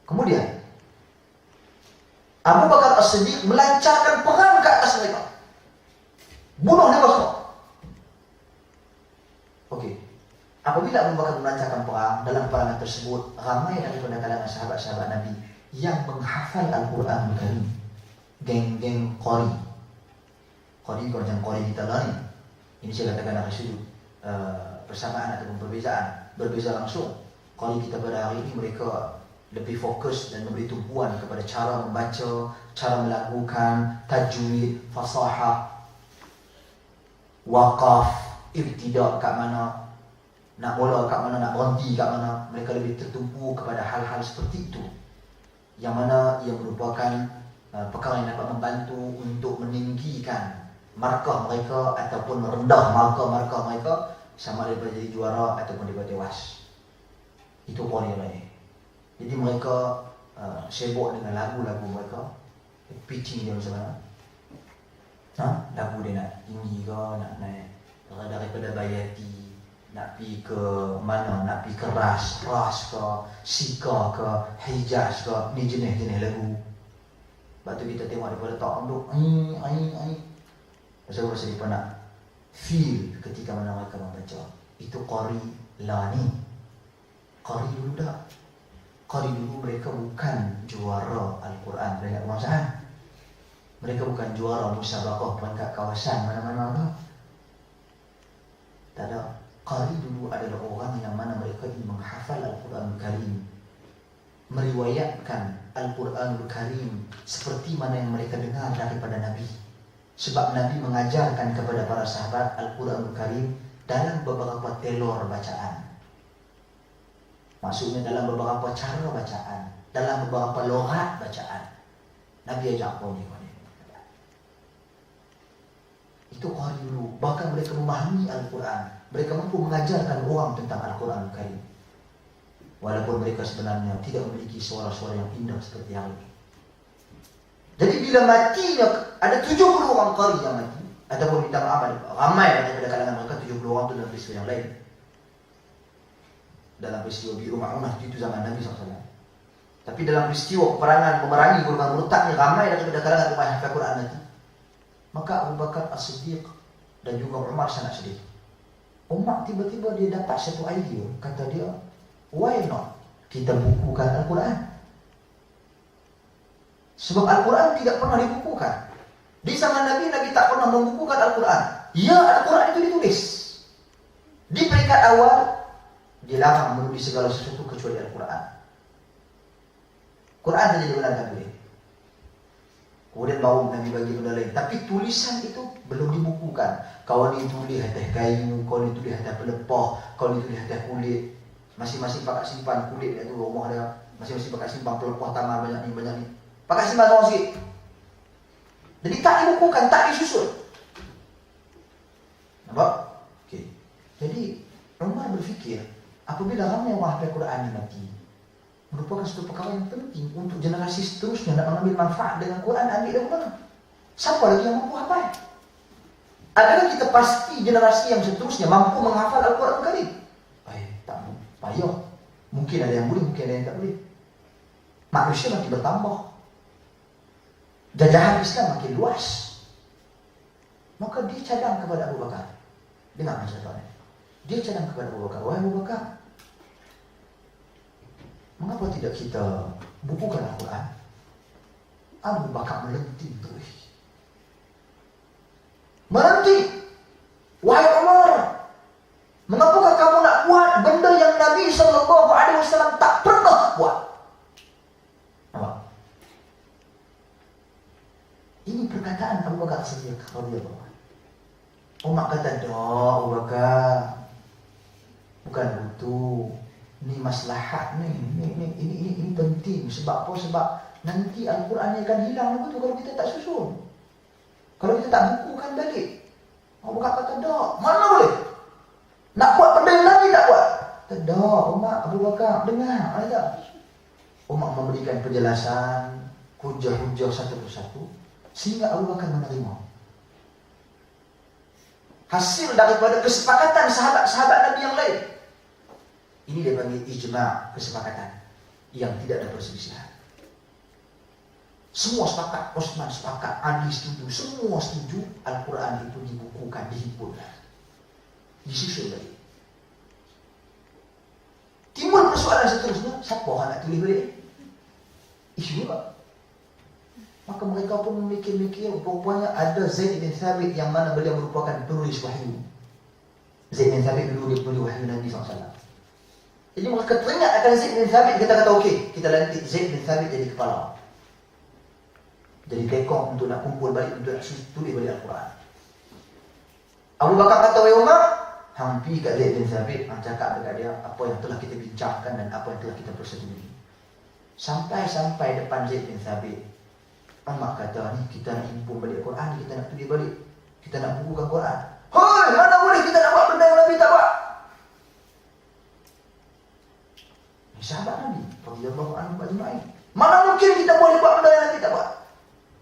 Kemudian Abu Bakar As-Siddiq melancarkan perang ke atas mereka, bunuh mereka semua. Okey, apabila Abu Bakar melancarkan perang, dalam peperangan tersebut ramai daripada kalangan sahabat-sahabat Nabi yang menghafal Al-Quran Karim, geng-geng Qari. Qari kalau macam Qari kita lah ni. Ini saya katakan dari sudut persamaan ataupun perbezaan. Berbeza langsung. Qari kita pada hari ini mereka lebih fokus dan memberi tumpuan kepada cara membaca, cara melakukan tajwid, fasahah. wakaf, ibtidak kat mana, nak bola kat mana, nak berhenti kat mana. Mereka lebih tertumpu kepada hal-hal seperti itu, yang mana ia merupakan perkara yang dapat membantu untuk meninggikan markah mereka ataupun merendah markah mereka, sama daripada jadi juara ataupun daripada tewas. Itu poin yang lain. Jadi mereka sibuk dengan lagu-lagu mereka, pitching dia macam mana. Lagu dia nak tinggi ke, nak naik daripada bayati, nak pergi ke mana, nak pergi ke ras ke, sika ke, hijaz ke. Ni jenis-jenis lagu. Lepas tu kita tengok daripada tak duduk pasal rasa dia nak feel ketika mana mereka membaca. Itu qari lani. Qari dulu dah. Qari dulu mereka bukan juara Al-Quran peringkat kebangsaan. Mereka bukan juara musabaqah peringkat kawasan mana-mana apa. Tak ada. Qari dulu adalah orang yang mana mereka ingin menghafal Al-Quran Karim, meriwayatkan Al-Quran Karim seperti mana yang mereka dengar daripada Nabi. Sebab Nabi mengajarkan kepada para sahabat Al-Quran Karim dalam beberapa telur bacaan. Maksudnya dalam beberapa cara bacaan, dalam beberapa loghat bacaan. Nabi ajak kau ni. Itu qari dulu. Bahkan mereka memahami Al-Quran. Mereka mampu mengajarkan orang tentang Al-Quran Karim. Walaupun mereka sebenarnya tidak memiliki suara-suara yang indah seperti yang ini. Jadi bila matinya, ada 70 orang qari yang mati, ataupun minta maaf, ramai daripada kalangan mereka 70 orang itu dalam peristiwa yang lain. Dalam peristiwa Bi'ru Ma'unah itu zaman Nabi SAW. Tapi dalam peristiwa peperangan memerangi golongan murtadnya, ramai daripada kalangan umat hafal Quran nanti. Maka Abu Bakar As-Siddiq dan juga Umar sangat sedih. Umar tiba-tiba dia dapat satu idea. Kata dia, why not kita bukukan Al-Quran? Sebab Al-Quran tidak pernah dibukukan. Di zaman Nabi, Nabi tak pernah membukukan Al-Quran. Ya, Al-Quran itu ditulis. Di peringkat awal, dilarang menulis segala sesuatu kecuali Al-Quran. Quran saja dia benar tak boleh. Kemudian baru Nabi bagi benda lain. Tapi tulisan itu belum dibukukan. Kau ni tulis atas kayu, kau ni tulis atas pelepah, kau ni tulis atas kulit. Masing-masing pakat simpan kulit itu rumah dia. Masing-masing pakat simpan pelepah taman banyak ni. Pakat simpan sama sikit. Jadi tak dibukukan, tak disusun. Nampak? Okey. Jadi Umar berfikir, apabila ramai orang hafal Quran mati, merupakan satu perkara yang penting untuk generasi seterusnya nak mengambil manfaat dengan Quran, ambil dari mana? Siapa lagi yang mampu hafal? Adakah kita pasti generasi yang seterusnya mampu menghafal Al-Quran Karim? Tak payah. Mungkin ada yang boleh, mungkin ada yang tak boleh. Manusia makin bertambah. Jajahan Islam makin luas. Maka dia cadang kepada Abu Bakar. Dengar macam tu. Dia cadang kepada Abu Bakar. Wahai Abu Bakar, mengapa tidak kita bukukan Al-Quran? Abu Bakar melenting terus. Melenting. Wahai Umar, mengapakah kamu nak buat benda yang Nabi SAW tak pernah buat? Apa? Ini perkataan Abu Bakar As-Siddiq radhiyallahu anhu. Umar kata, "Dah Abu Bakar, bukan itu. Ini maslahat ni. Ini penting. Sebab apa? Sebab nanti Al-Quran akan hilang betul kalau kita tak susun. Kalau kita tak bukukan balik." Abu Bakar kata, "Dah, mana boleh? Nak buat benda yang Nabi tak buat." Dah, Umar, Abu Bakar, dengar ada. Umar memberikan penjelasan, hujah-hujah satu persatu, sehingga Abu Bakar menerima. Hasil daripada kesepakatan sahabat-sahabat Nabi yang lain. Ini dia panggil ijma', kesepakatan yang tidak ada perselisihan. Semua sepakat, Osman sepakat, Ali setuju, semua setuju Al-Quran itu dibukukan, dihimpunkan, disusun balik. Timbul persoalan seterusnya, siapa orang nak tulis balik? Isu juga. Maka mereka pun memikir-mikir, rupanya ada Zaid bin Thabit yang mana beliau merupakan penulis wahyu. Zaid bin Thabit dulu dia penulis wahyu Nabi SAW. Jadi mereka teringat akan Zaid bin Thabit, kita kata okey, kita lantik Zaid bin Thabit jadi kepala. Jadi tekong untuk nak kumpul balik, untuk nak tulis balik Al-Quran. Abu Bakar kata, wahai Umar, hampi kat Zaid bin Thabit, cakap dekat dia apa yang telah kita bincangkan dan apa yang telah kita persetujui. Sampai depan Zaid bin Thabit, Umar kata, ni kita nak impun balik Quran, kita nak tulis balik, kita nak bukukan Quran. Hoi, mana boleh kita nak buat benda yang Nabi tak buat? Ni sahabat Nabi, radhiyallahu anhu ajma'in. Mana mungkin kita boleh buat benda yang Nabi tak buat?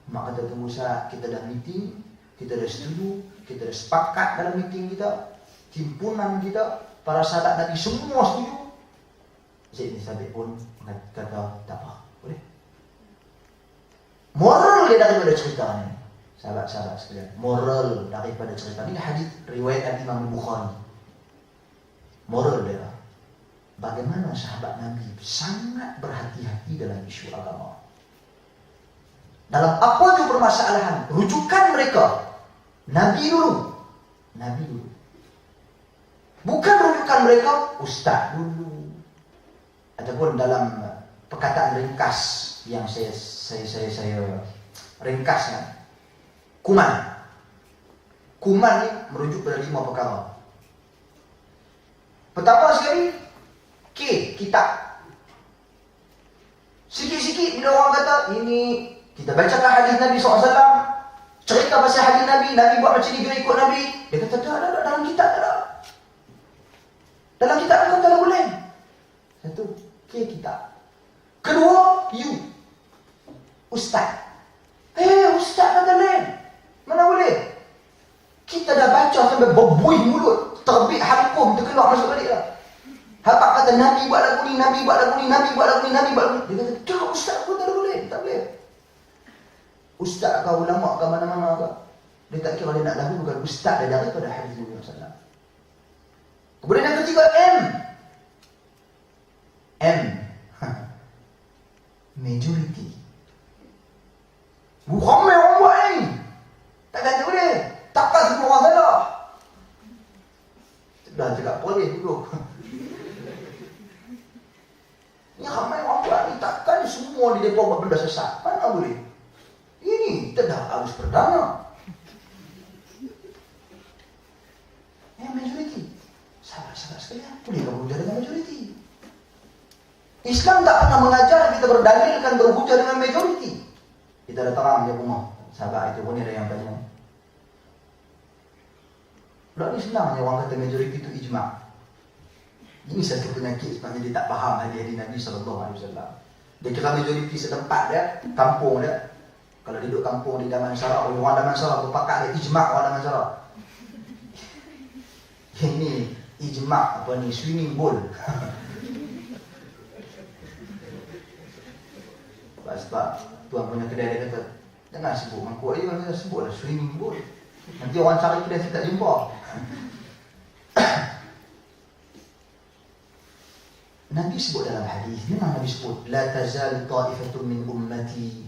Umar kata, tunggu saat kita dah meeting, kita dah setuju, kita dah sepakat dalam meeting kita, himpunan kita, para sahabat Nabi semua setuju. Zaid bin Thabit pun kata, tak apa, boleh. Moral dia daripada cerita ni, sahabat-sahabat sekalian, moral daripada cerita ni, hadis riwayat Imam Bukhari. Moral dia, bagaimana sahabat Nabi sangat berhati-hati dalam isu agama. Dalam apa je permasalahan, rujukan mereka Nabi dulu. Nabi dulu. Bukan rujukan mereka ustaz dulu. Ataupun dalam perkataan ringkas yang saya ringkaskan. Kuman. Kuman ni merujuk pada 5 perkara. Pertama sekali, kitab. Sikit-sikit bila orang kata ini, kita bacakan hadis Nabi SAW, cerita pasal hadis Nabi, Nabi buat macam ni, dia ikut Nabi. Dia kata, tak, dalam kitab tak ada. Dalam kitab kan tak boleh. Satu, kitab. Kedua, ustaz. Ustaz kata lain. Mana boleh? Kita dah baca sampai berbuih mulut, terbit halkum, terkeluar masuk balik dah. Habaq kata Nabi buat lagu ni, Nabi buat lagu ni, Nabi buat lagu ni, Nabi buat lagu ni. Dia kata, tak, ustaz pun tak boleh. Tak boleh. Ustaz kau, ulama kau, mana-mana kau, dia tak kira dia nak dahulukan ustaz dia daripada hadis Nabi SAW. Kemudian yang ketiga, majority. Ramai orang buat ni, takkan tak boleh. Takkan semua orang salah. Dah cakap boleh dulu. Ni ramai orang buat ni, takkan semua di mereka buat benda sesat. Mana boleh? Ini kita dah harus perdana. Majority. Sahabat-sahabat sekalian, boleh kamu hujah dengan majority. Islam tak pernah mengajar kita berdalilkan berhujah dengan majority. Kita ada terang dia rumah sahabat itu pun ada yang tanya. Pula ni senang orang kata majority itu ijma'. Ini satu penyakit sebabnya dia tak faham hadis Nabi SAW. Dia kira majority setempat dia, kampung dia. Kalau dia duduk kampung di Damansara, orang Damansara berpakat dia ijma' orang Damansara. Ini ijma' apa ni, swimming pool. Sebab tuan punya kedai dia kata, jangan sebut mangkuk dia, dia sebutlah swimming pool. Nanti orang cari kedai kita tak jumpa. Nabi sebut dalam hadis, memang Nabi sebut, la tazal ta'ifatun min ummati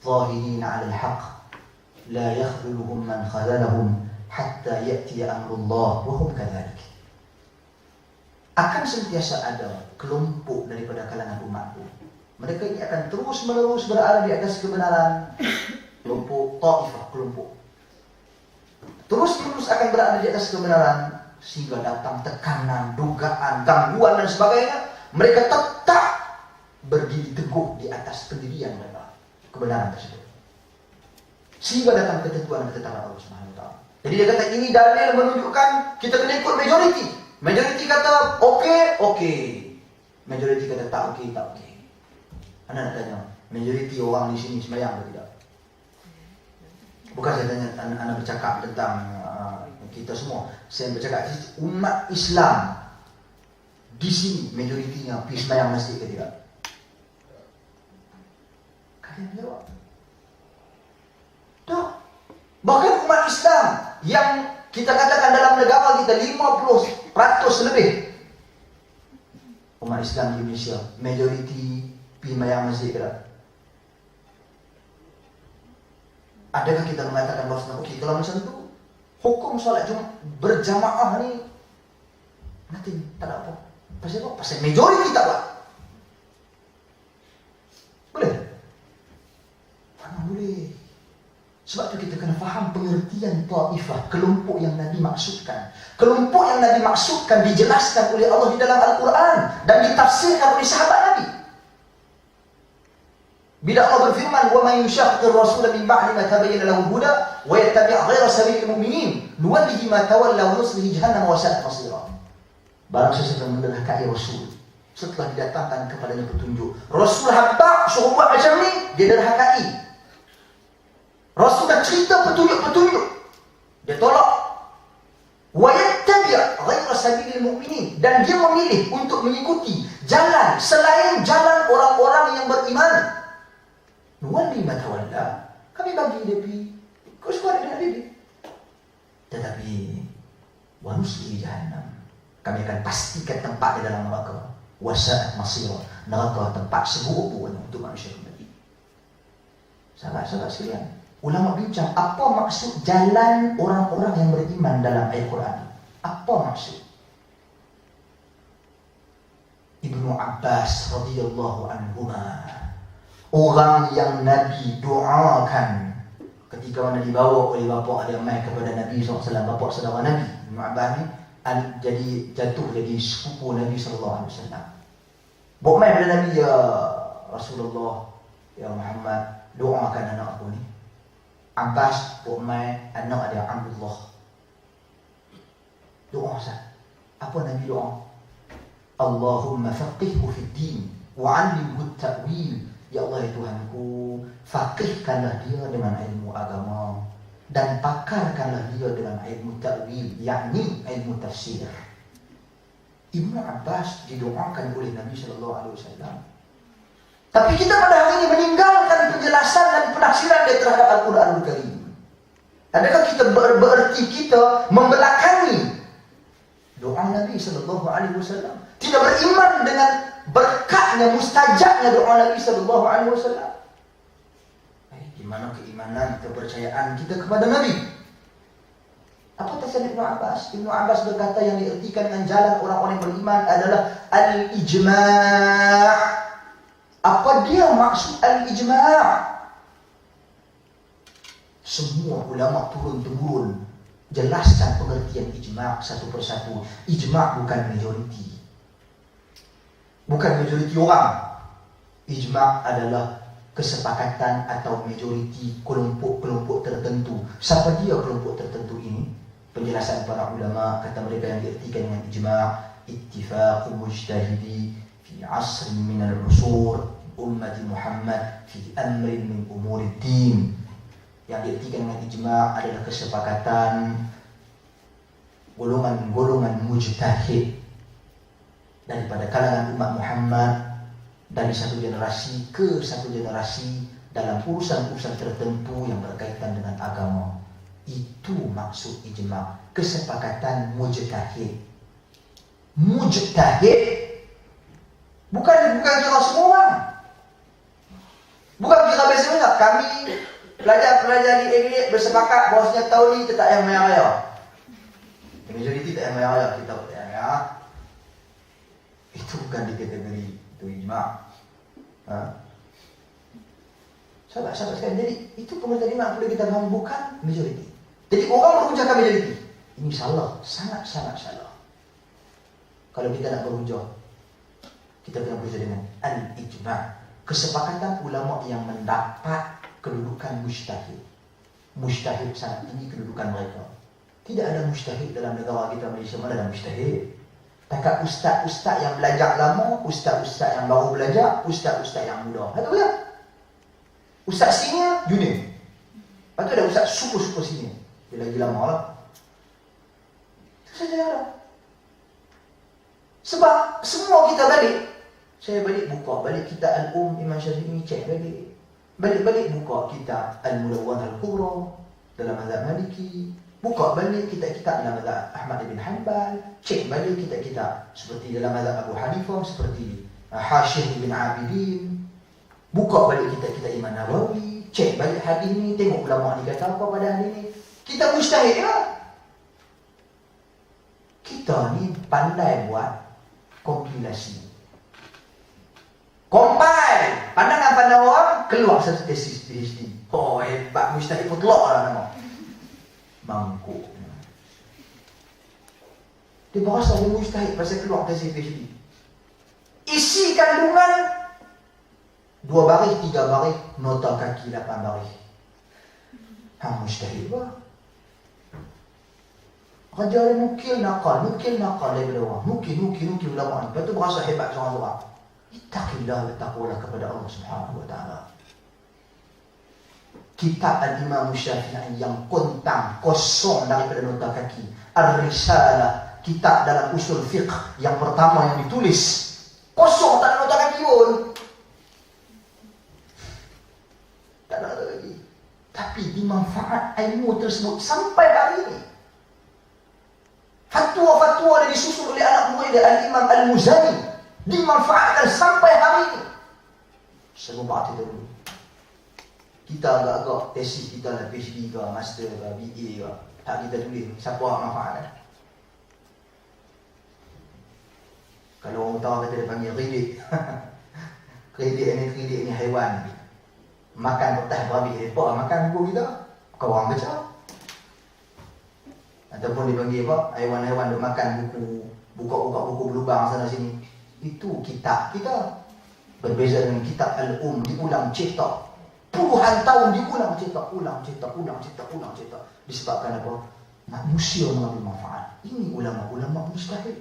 zahirin 'ala al-haq la yakhdhuluhum man khadhalahum hatta ya'ti amrullah wa hum kadzalik. Akan sentiasa ada kelompok daripada kalangan umatku. Mereka ini akan terus-menerus berada di atas kebenaran. Kelompok ta'ifah, kelompok. Terus-menerus akan berada di atas kebenaran sehingga datang tekanan, dugaan, gangguan dan sebagainya. Mereka tetap berdiri teguh di atas pendirian mereka, kebenaran tersebut. Sehingga datang ketentuan dan ketetapan Allah Subhanahu wa taala. Jadi dia kata ini dalil menunjukkan kita kena ikut majority. Majority kata okey. Majority kata tak okey. Anda nak tanya, majority orang di sini sembahyang atau tidak? Bukan saya tanya anda bercakap tentang kita semua. Saya bercakap umat Islam di sini majoritinya pergi sembahyang masjid ke tidak? Kalian jawab. Tak. Bahkan umat Islam yang kita katakan dalam negara kita 50% lebih umat Islam di Indonesia, majoriti pergi sembahyang masjid ke tak? Adakah kita mengatakan bahawa okey, kalau macam tu hukum solat Jumaat berjamaah ni nothing, tak ada apa. Pasal apa? Pasal majoriti tak buat. Boleh? Mana boleh? Sebab itu kita kena faham pengertian ta'ifah, kelompok yang Nabi maksudkan. Kelompok yang Nabi maksudkan dijelaskan oleh Allah di dalam Al-Quran dan ditafsirkan oleh sahabat Nabi. Bila Allah berfirman, "Wa man yushaqqir rasula min ba'di ma tabayyana lahu al-huda wa yattabi' ghayra sabilil mu'minin, nuwallihi ma tawalla wa nuslihi jahannam wa sa'at masira." Barang siapa yang mendurhakai Rasul setelah didatangkan kepadanya petunjuk, Rasul hampa suruh buat macam ni, dia derhakai. Rasul dah cerita petunjuk-petunjuk, dia tolak. Wa yattabi' ghayra sabilil mu'minin, dan dia memilih untuk mengikuti jalan selain jalan orang-orang yang beriman. Nuwalli ma tawalla, kami bagi dia pergi kau suka dengan dia. Tetapi wa nuslihi jahannam, kami akan pastikan tempat di dalam neraka. Wa sa'at masira, neraka tempat seburuk-buruknya untuk manusia kembali. Sahabat-sahabat sekalian, ulama bincang apa maksud jalan orang-orang yang beriman dalam ayat Quran. Apa maksud? Ibnu Abbas radhiyallahu anhuma, orang yang Nabi doakan ketika mana dibawa oleh bapa dia mai kepada Nabi SAW, bapa saudara Nabi. Ibnu Abbas ni jadi jatuh jadi sepupu Nabi SAW. Bawa mai kepada Nabi, "Ya Rasulullah, ya Muhammad, doakan anak aku ni." Abbas bawa mai anak dia Abdullah. Doa Ustaz. Apa Nabi doa? "Allahumma faqihhu fid din wa 'allimhu at-ta'wil." Ya Allah, ya Tuhanku, faqihkanlah dia dengan ilmu agama dan pakarkanlah dia dengan ilmu ta'wil, yakni ilmu tafsir. Ibnu Abbas didoakan oleh Nabi SAW. Tapi kita pada hari ini meninggalkan penjelasan dan penafsiran dia terhadap Al-Quranul Karim. Adakah kita bererti kita membelakangi doa Nabi SAW? Tidak beriman dengan berkatnya, mustajabnya doa Nabi SAW. Di mana keimanan, kepercayaan kita kepada Nabi? Apa tafsir Ibnu Abbas? Ibnu Abbas berkata yang diartikan dengan jalan orang-orang yang beriman adalah al-ijma'. Apa dia maksud al-ijma'? Semua ulama turun-temurun jelaskan pengertian ijma' satu persatu. Ijma' bukan majoriti, bukan majoriti orang. Ijma' adalah kesepakatan atau majoriti kelompok-kelompok tertentu. Siapa dia kelompok tertentu ini? Penjelasan para ulama, kata mereka yang diartikan dengan ijma', ittifaq mujtahidi fi asrin min al-usur ummati Muhammad fi amrin min umuri din. Yang diartikan dengan ijma' adalah kesepakatan golongan-golongan mujtahid daripada kalangan umat Muhammad dari satu generasi ke satu generasi dalam urusan-urusan tertentu yang berkaitan dengan agama. Itu maksud ijma', kesepakatan mujtahid. Mujtahid bukan kira semua orang. Bukan kira biasanya kami pelajar-pelajar di Egret bersepakat bahawasanya tahun ni kita tak payah mayar raya. Majoriti tak payah mayar raya, kita tak payah mayar. Itu bukan di kategori itu ijma'. Sahabat-sahabat sekalian, jadi itu pengertian ijma' perlu kita faham, bukan majoriti. Jadi orang berhujahkan majoriti, ini salah, sangat-sangat salah. Kalau kita nak berhujah, kita kena berhujah dengan al-ijma', kesepakatan ulama yang mendapat kedudukan mujtahid. Mujtahid sangat tinggi kedudukan mereka. Tidak ada mujtahid dalam negara kita Malaysia, mana ada mujtahid. Takat ustaz-ustaz yang belajar lama, ustaz-ustaz yang baru belajar, ustaz-ustaz yang muda. Itu dia. Ustaz senior, junior. Lepas tu ada ustaz super-super senior. Dia lagi lama lah. Itu saja lah. Sebab semua kita balik. Saya balik buka balik kitab Al-Imam Syafi'i, cek balik. Balik-balik buka kitab Al-Mulawwan Al-Kubra dalam mazhab Maliki. Buka balik kitab-kitab dalam mazhab Ahmad bin Hanbal. Cek balik kitab-kitab seperti dalam mazhab Abu Hanifah, seperti Hashim bin Abidin. Buka balik kitab-kitab Imam Nawawi. Cek balik hadis ni, tengok ulama ni kata apa pada hadis ni. Kita mujtahid ya. Kita ni pandai buat kompilasi. Compile pandangan pandang orang, keluar satu tesis PhD. Oh hebat, mustahil mutlak lah nama. Mangkuk. Dia berasa dia mustahil pasal keluar dari PhD. Isi kandungan 2 baris, 3 baris, nota kaki 8 baris. Mustahil lah. Raja dia nukil nakal daripada orang. Nukil ulama. Lepas tu berasa hebat seorang-seorang. Ittaqillah wa taqwalah kepada Allah Subhanahu wa taala. Kitab Al-Imam Syafi'i yang kontang, kosong daripada nota kaki. Ar-Risalah, kitab dalam usul fiqh yang pertama yang ditulis. Kosong, tak ada nota kaki pun. Tak ada nota kaki. Tapi dimanfaat ilmu tersebut sampai hari ini. Fatwa-fatwa yang disusun oleh anak murid Al-Imam Al-Muzani dimanfaatkan sampai hari ini. Sebelum waktu itu dulu. Kita agak-agak tesis kita lah, PhD ke, master ke, BA ke. Tak kita tulis, siapa yang manfaatkan. Kalau orang tahu kata dia panggil kredit. Kredit ni haiwan. Makan petah babi mereka, makan buku kita. Bukan orang kecil. Ataupun dipanggil apa? Haiwan-haiwan dia makan buku, buka-buka buku berlubang sana sini. Itu kitab kita. Berbeza dengan kitab Al-Um, diulang cetak. Puluhan tahun diulang cetak, ulang cetak. Disebabkan apa? Manusia mengambil manfaat. Ini ulama-ulama mustahil.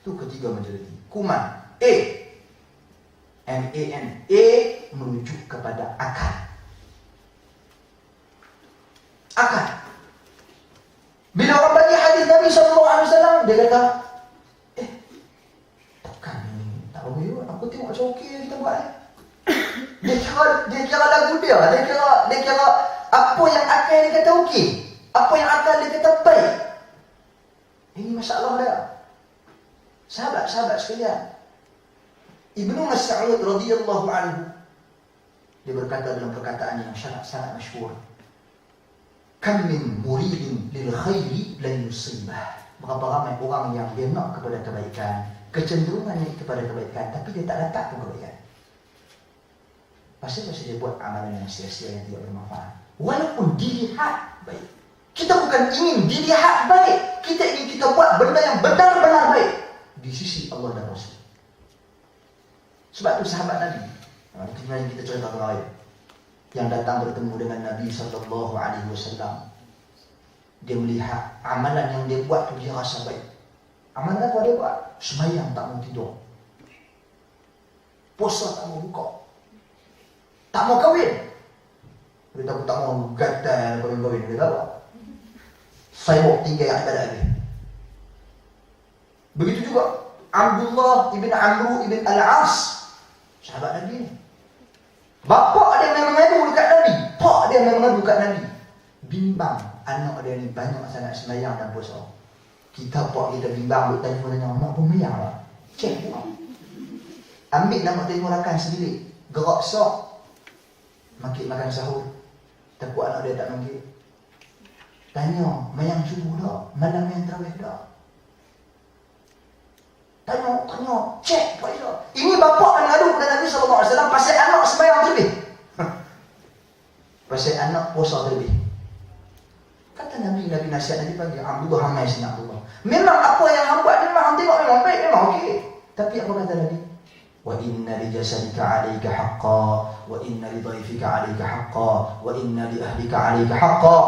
Itu ketiga menjadi kuman. M-A-N. A menuju kepada akal. Akal. Bila orang bagi hadis Nabi SAW, dia kata, takkan ni, tak boleh, aku tengok macam okey kita buat. Dia kira lagu dia kira apa yang akal dia kata okey, apa yang akal dia kata baik. Ini masalah dia. Sahabat-sahabat sekalian, Ibnu Mas'ud radhiyallahu anhu, dia berkata dalam perkataan yang sangat masyhur, kam min muridin lil khairi lan yusibah. Berapa ramai orang yang dia nak kepada kebaikan, kecenderungannya kepada kebaikan, tapi dia tak dapat pun kebaikan. Pasal dia buat amalan yang sia-sia, yang tidak bermanfaat. Walaupun dilihat baik. Kita bukan ingin dilihat baik, kita ingin kita buat benda yang benar-benar baik di sisi Allah dan Rasul. Sebab itu sahabat Nabi, mari kita cerita tentang yang datang bertemu dengan Nabi SAW. Dia melihat amalan yang dia buat tu dia rasa baik. Amalan apa dia buat? Sembahyang tak mau tidur, puasa tak mau buka, tak mau kahwin. Dia tak mau gatal kahwin. Dia tak apa, saya tinggal ibadat dia. Begitu juga Abdullah ibn Amru ibn Al-As, sahabat Nabi ni. Bapa dia memang mengadu dekat Nabi, pak dia memang mengadu dekat Nabi. Bimbang anak dia ni banyak sangat sembahyang dan puasa. Kita pak kita bimbang, duk telefon tanya, mak pembayang lah. Cek pula. Ambil nama telefon rakan sendiri, gerak sok, makan sahur. Takut anak dia tak manggil. Tanya, mayang subuh dah, malam yang tarawih dah. Tanya, cek apa dia. Ini bapa mengadu kepada Nabi SAW pasal anak sembahyang terlebih. Pasal anak puasa terlebih. Kata Nabi nasihat Nabi panggil Abdullah Hamai sini Abdullah. Memang apa yang hang buat memang hang tengok memang baik, memang okey. Tapi apa kata Nabi? Wa inna li jasadika 'alaika haqqan, wa inna li dhaifika 'alaika haqqan, wa inna li ahlika 'alaika haqqan.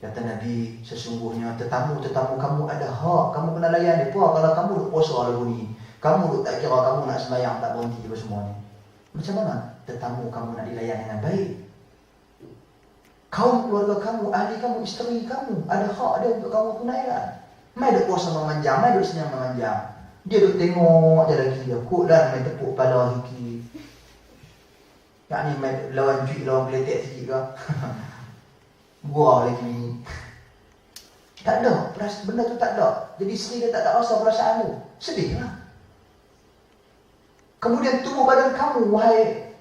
Kata Nabi, sesungguhnya tetamu-tetamu kamu ada hak, kamu kena layan dia. Kalau kamu duk puasa lagu ni, kamu duk tak kira kamu nak sembahyang tak berhenti apa semua ni. Macam mana tetamu kamu nak dilayan dengan baik? Kaum keluarga kamu, ahli kamu, isteri kamu, ada hak dia untuk kamu tunaikan. Mai duk puasa memanjang, mai duk senyum memanjang. Dia duk tengok je lagi dia, kok dan mai tepuk kepala sikit. Yang ni mai lawan juik, lawan peletek sikit ke. Buah lagi ni. Tak ada, benda tu tak ada. Jadi isteri dia tak ada rasa perasaan tu. Sedih lah. Kemudian tubuh badan kamu, wahai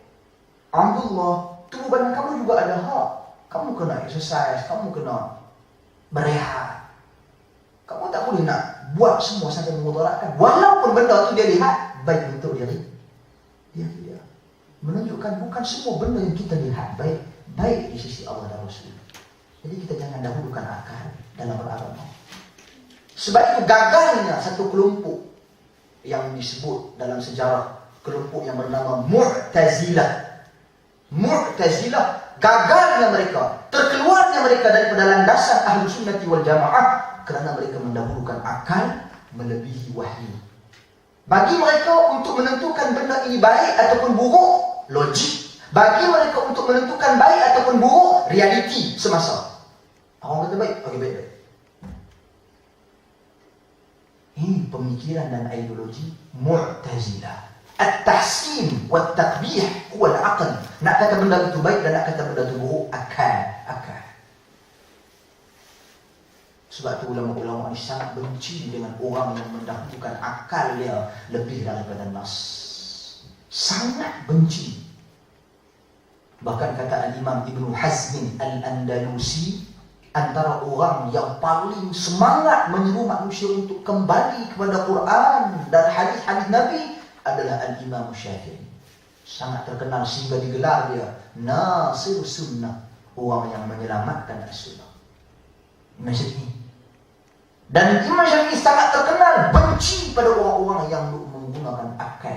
Abdullah, tubuh badan kamu juga ada hak. Kamu kena exercise, kamu kena berehat. Kamu tak boleh nak buat semua sampai memudaratkan. Walaupun benda tu dia lihat baik untuk diri Dia menunjukkan bukan semua benda yang kita lihat baik di sisi Allah dan Rasul. Jadi kita jangan dahulukan akal dalam beragama. Sebab itu gagalnya satu kelompok yang disebut dalam sejarah, kelompok yang bernama Mu'tazilah. Mu'tazilah, gagalnya mereka, terkeluarnya mereka daripada landasan Ahlu Sunnati wal Jamaah kerana mereka mendahulukan akal melebihi wahyu. Bagi mereka untuk menentukan benda ini baik ataupun buruk, logik. Bagi mereka untuk menentukan baik ataupun buruk, realiti semasa. Orang kata baik, okey baik. Ini pemikiran dan ideologi Mu'tazilah. At-tahsin wa at-taqbih huwa al-aql. Nak kata benda itu baik dan nak kata benda itu buruk, akal. Sebab tu ulama-ulama ini sangat benci dengan orang yang mendahulukan akal dia lebih daripada nas. Sangat benci. Bahkan kata Al-Imam Ibn Hazm Al-Andalusi, antara orang yang paling semangat menyeru manusia untuk kembali kepada Quran dan hadis-hadis Nabi adalah Al-Imam Syafi'i. Sangat terkenal sehingga digelar dia Nasir Sunnah, orang yang menyelamatkan as-sunnah. Imam Syafi'i. Dan Imam Syafi'i sangat terkenal benci pada orang-orang yang menggunakan akal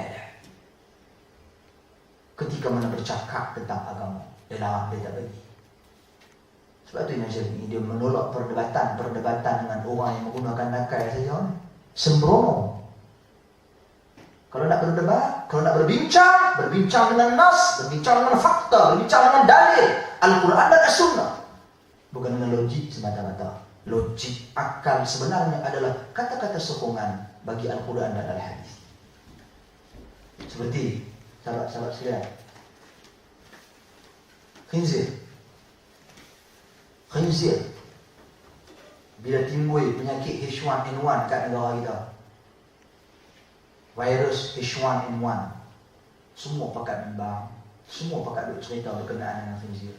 ketika mana bercakap tentang agama. Dia larang, dia tak bagi. Sebab tu Imam Syafi'i dia menolak perdebatan dengan orang yang menggunakan akal saja. Sembrono. Kalau nak berdebat, kalau nak berbincang dengan nas, berbincang dengan fakta, berbincang dengan dalil Al-Quran dan As-Sunnah, bukan dengan logik semata-mata. Logik akal sebenarnya adalah kata-kata sokongan bagi Al-Quran dan Al-Hadis. Seperti sahabat-sahabat sekalian, khinzir bila timbul penyakit H1N1 kat negara kita, virus H1N1, semua pakat bimbang, semua pakat duk cerita berkenaan dengan khinzir.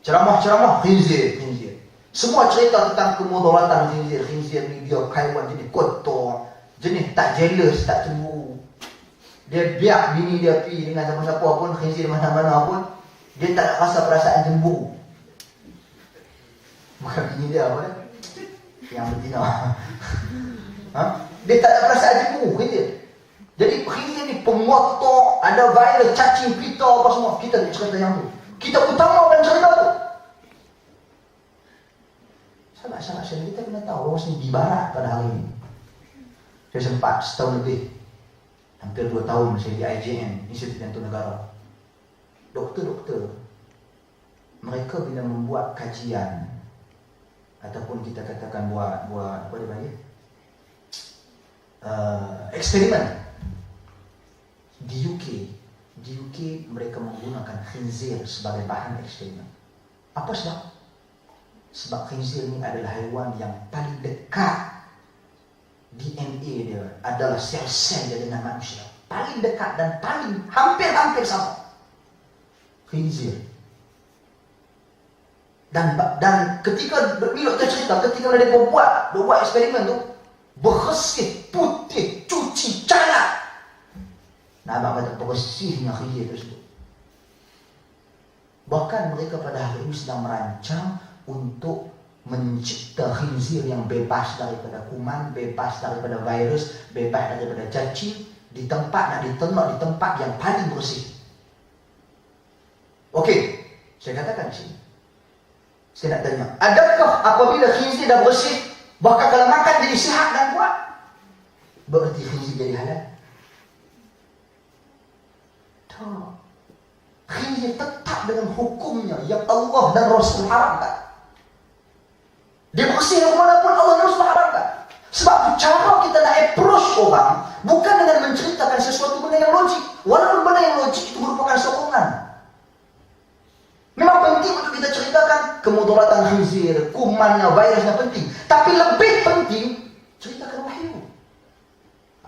Ceramah khinzir. Semua cerita tentang kemudaratan khinzir. Khinzir ni dia haiwan jenis kotor, jenis tak jealous, tak cemburu. Dia biar bini dia pergi dengan siapa-siapa pun, khinzir mana-mana pun, dia tak nak rasa perasaan cemburu. Bukan bini dia apa dia? Yang betina. Dia tak ada perasaan cemburu, khinzir. Jadi khinzir ni pengotor, ada virus, cacing, pita, apa semua. Kita tak cerita yang tu. Kita utamakan cerita tu. Sangat-sangat kita kena tahu orang sini di barat pada hari ini. Saya sempat setahun lebih, hampir 2 tahun saya di IJN, Institut Jantung Negara. Doktor-doktor, mereka bila membuat kajian ataupun kita katakan buat apa dia panggil, eksperimen di UK mereka menggunakan khinzir sebagai bahan eksperimen. Apa sebab? Sebab khinzir ni adalah haiwan yang paling dekat, DNA dia adalah sel-sel dia dengan manusia, paling dekat dan paling hampir sama. Khinzir. Dan ketika doktor cerita, ketika mereka buat eksperimen tu, bersih, putih, cuci, canak. Nampak kata bersihnya khinzir tersebut. Bahkan mereka pada hari ini sedang merancang untuk mencipta khinzir yang bebas daripada kuman, bebas daripada virus, bebas daripada cacing, nak diternak di tempat yang paling bersih. Okey, saya katakan di sini, saya nak tanya, adakah apabila khinzir dah bersih, bahkan kalau makan jadi sihat dan kuat, berarti khinzir jadi halal? Tak. Khinzir tetap dengan hukumnya yang Allah dan Rasul haramkan. Dia bersih ke mana pun Allah dan Rasul haramkan. Sebab cara kita nak approach orang bukan dengan menceritakan sesuatu benda yang logik. Walaupun benda yang logik itu merupakan sokongan. Memang penting untuk kita ceritakan kemudaratan khinzir, kumannya, virusnya penting. Tapi lebih penting, ceritakan wahyu.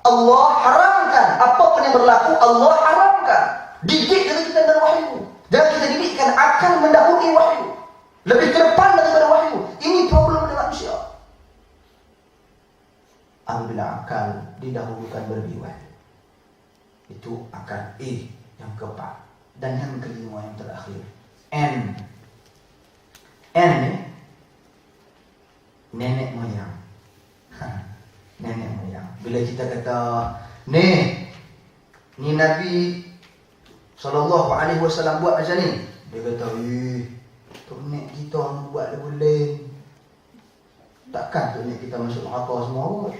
Allah haramkan. Apapun yang berlaku, Allah haramkan. Didik kita dengan wahyu. Jangan kita didikkan akan mendahului wahyu. Lebih ke depan daripada wahyu. Ini problem dengan manusia. Apabila akal didahulukan berlebihan, Itu akar E yang keempat. Dan yang kelima yang terakhir, N. N ni nenek moyang. Nenek moyang. Bila kita kata ni Nabi SAW buat macam ni, dia kata, tok nek kita buat dia boleh. Takkan tok nek kita masuk neraka semua kot.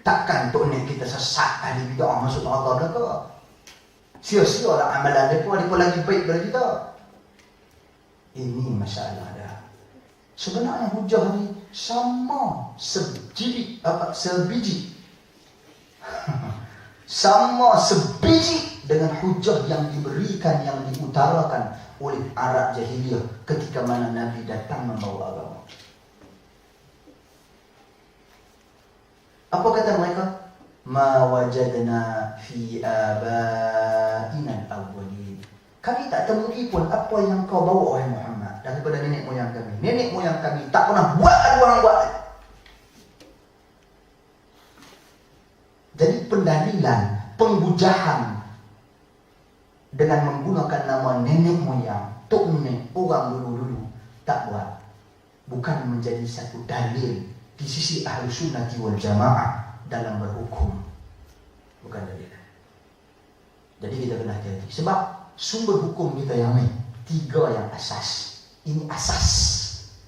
Takkan tok nek kita sesat ahli bid'ah masuk neraka mereka. Sia-sia lah amalan mereka lagi baik daripada kita. Ini masalah dah. Sebenarnya hujah ni sama sebiji sama sebiji dengan hujah yang diberikan, yang diutarakan oleh Arab jahiliyah ketika mana Nabi datang membawa agama. Apa kata mereka? Ma wajadna fi abaina al-awwalin. Kami tak temui pun apa yang kau bawa wahai Muhammad daripada nenek moyang kami. Nenek moyang kami tak pernah buat, ada orang buat. Jadi pendalilan, penghujahan dengan menggunakan nama nenek moyang, tok nenek, orang dulu-dulu tak buat, bukan menjadi satu dalil di sisi ahli sunnati wal jamaah dalam berhukum. Bukan dalil. Jadi kita kena hati-hati. Sebab sumber hukum kita yang ni 3 yang asas. Ini asas.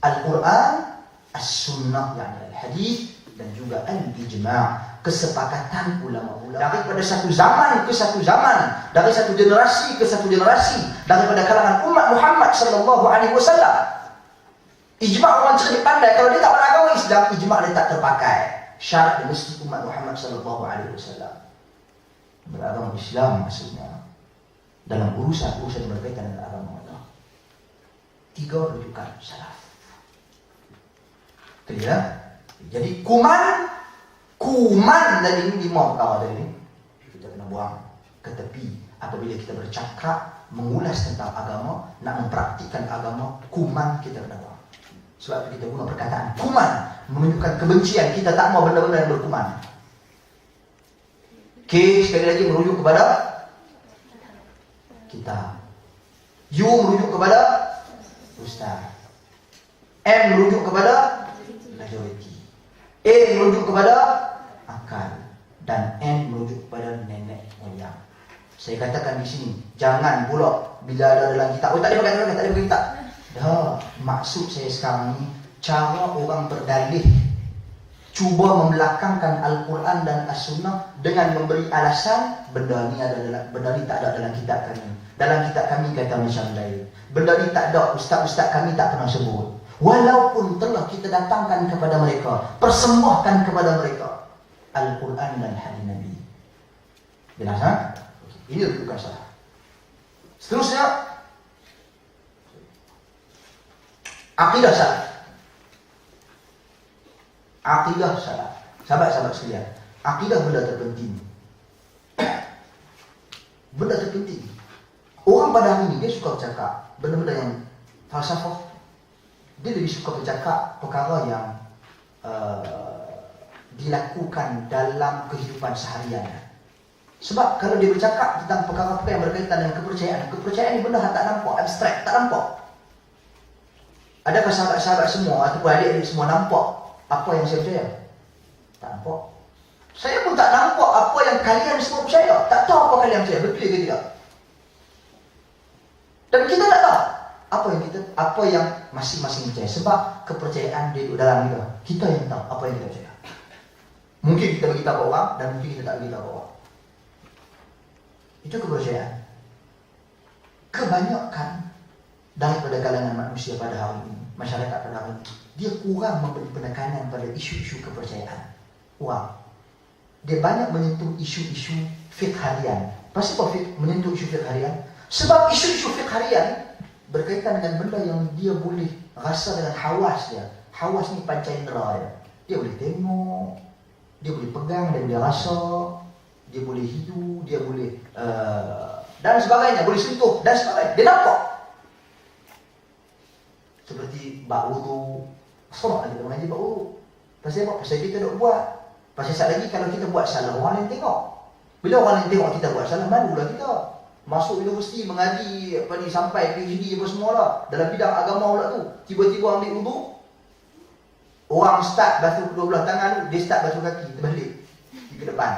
Al-Quran, As-Sunnah, yakni Al-Hadith, dan juga Al-Ijma'. Kesepakatan ulama-ulama daripada satu zaman ke satu zaman, dari satu generasi ke satu generasi, daripada kalangan umat Muhammad sallallahu alaihi wasallam. Ijma' orang cerdik pandai, kalau dia tak beragama Islam, ijma' dia tak terpakai. Syarat dia mesti umat Muhammad sallallahu alaihi wasallam beragama Islam, maksudnya dalam urusan berkaitan dengan agama Allah. 3 rujukan salaf. Clear? Jadi kuman dari ini 5 perkara tadi ni kita kena buang ke tepi apabila kita bercakap mengulas tentang agama, nak mempraktikkan agama. Kuman kita kena buang. Sebab itu kita guna perkataan kuman menunjukkan kebencian. Kita tak mau benda-benda yang berkuman. K sekali lagi merujuk kepada kita. U merujuk kepada ustaz. M merujuk kepada majoriti. A merujuk kepada akal. Dan N merujuk kepada nenek moyang. Saya katakan di sini, jangan pula bila ada dalam kitab, tak ada pakai tak ada kitab. Dah, maksud saya sekarang ni cara orang berdalih, cuba membelakangkan Al-Quran dan As-Sunnah dengan memberi alasan benda ni tak ada dalam kitab kami. Dalam kitab kami kata macam lain. Benda ni tak ada, ustaz-ustaz kami tak pernah sebut. Walaupun telah kita datangkan kepada mereka, persembahkan kepada mereka Al-Quran dan hadis Nabi. Jelas, ha? Ini bukan salah. Seterusnya, akidah salah. Akidah salah. Sahabat-sahabat sekalian, akidah benda terpenting. Benda terpenting. Orang pada hari ini dia suka bercakap benda-benda yang falsafah. Dia lebih suka bercakap perkara yang dilakukan dalam kehidupan seharian. Sebab kalau dia bercakap tentang perkara-perkara yang berkaitan dengan kepercayaan ni benda yang tak nampak, abstrak, tak nampak. Adakah sahabat-sahabat semua ataupun adik-adik semua nampak apa yang saya percaya? Tak nampak. Saya pun tak nampak apa yang kalian semua percaya. Tak tahu apa kalian percaya, betul ke tidak? Dan kita tak tahu apa yang masing-masing percaya. Sebab kepercayaan dia duduk dalam kita. Kita yang tahu apa yang kita percaya. Mungkin kita beritahu ke orang dan mungkin kita tak beritahu ke orang. Itu kepercayaan. Kebanyakan daripada kalangan manusia pada hari ini, masyarakat pada hari ini, dia kurang memberi penekanan pada isu-isu kepercayaan. Wah, dia banyak menyentuh isu-isu fiqh harian. Pasti apa menyentuh isu fiqh harian? Sebab isu-isu fiqh harian berkaitan dengan benda yang dia boleh rasa dengan hawas dia. Hawas ni panca indera dia. Dia boleh tengok, dia boleh pegang, dia boleh rasa, dia boleh hidu, dia boleh dan sebagainya, boleh sentuh dan sebagainya. Dia nampak. Seperti bak wudu. Semua kita mengaji bak wudu. Pasal apa? Pasal kita duk buat. Pasal sekali lagi kalau kita buat salah, orang lain tengok. Bila orang lain tengok kita buat salah, malulah kita. Masuk universiti, mengaji, sampai PhD apa semua lah. Dalam bidang agama pula tu. Tiba-tiba ambil wuduk. Orang start basuh kedua belah tangan tu, dia start basuh kaki, terbalik. Ke depan.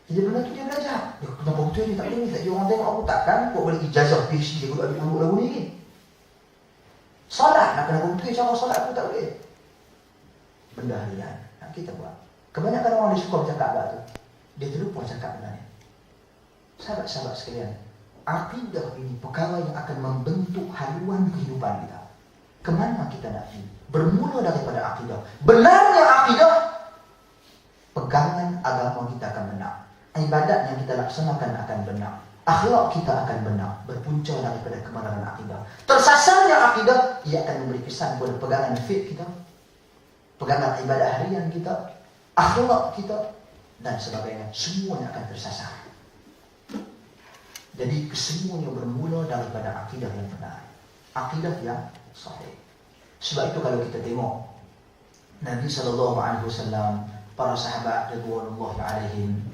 Jadi benda tu dia belajar. Dia kenapa betul ni, tak boleh ni, tak ada orang tengok aku. Takkan buat balik ijazah PhD, dia ambil wuduk lagu ni. Solat, nak kena betul cara solat aku tak boleh. Benda harian, nak kita buat. Kebanyakan orang dia suka bercakap kat tu. Dia terlupa cakap benda ni. Sahabat-sahabat sekalian, akidah ini perkara yang akan membentuk haluan kehidupan kita. Kemana kita nak pergi? Bermula daripada akidah. Benarnya akidah, pegangan agama kita akan benar. Ibadat yang kita laksanakan akan benar. Akhlak kita akan benar. Berpunca daripada kebenaran akidah. Tersasarnya akidah, ia akan memberi kesan kepada pegangan faith kita, pegangan ibadat harian kita, akhlak kita, dan sebagainya. Semuanya akan tersasar. Jadi kesemuanya bermula daripada akidah yang benar, akidah yang sahih. Sebab itu kalau kita tengok Nabi SAW, para sahabat radhiyallahu alaihim,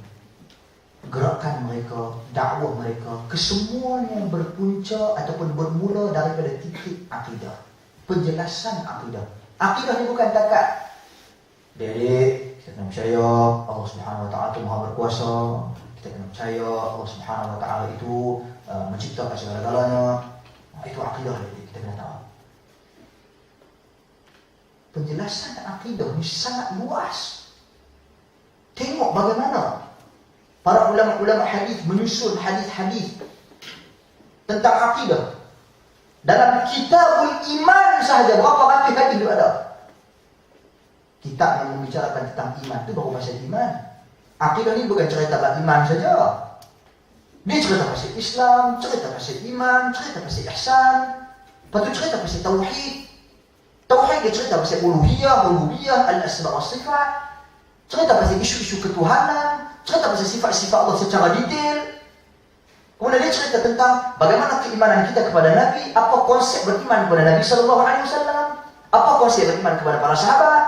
gerakan mereka, dakwah mereka, kesemuanya berpunca ataupun bermula daripada titik akidah, penjelasan akidah. Akidah ni bukan takat Dek, kita kena percaya Allah Subhanahu Wa Taala itu Maha Berkuasa. Kita kena percaya Allah Subhanahu Wa Taala itu menciptakan segala-galanya. Itu akidah kita kena tahu. Penjelasan akidah ni sangat luas. Tengok bagaimana para ulama-ulama hadis menyusun hadis-hadis tentang akidah. Dalam Kitabul Iman sahaja berapa ratus hadis itu ada. Kitab yang membicarakan tentang iman itu baru pasal iman. Akidah ni bukan cerita tentang iman saja. Dia cerita pasal Islam, cerita pasal iman, cerita pasal ihsan, lepas tu cerita pasal tauhid. Tauhid dia cerita pasal uluhiyah, rububiyah, al-asma' wa sifat. Cerita pasal isu-isu ketuhanan, cerita pasal sifat-sifat Allah secara detail. Kemudian dia cerita tentang bagaimana keimanan kita kepada Nabi, apa konsep beriman kepada Nabi SAW, apa konsep beriman kepada para sahabat,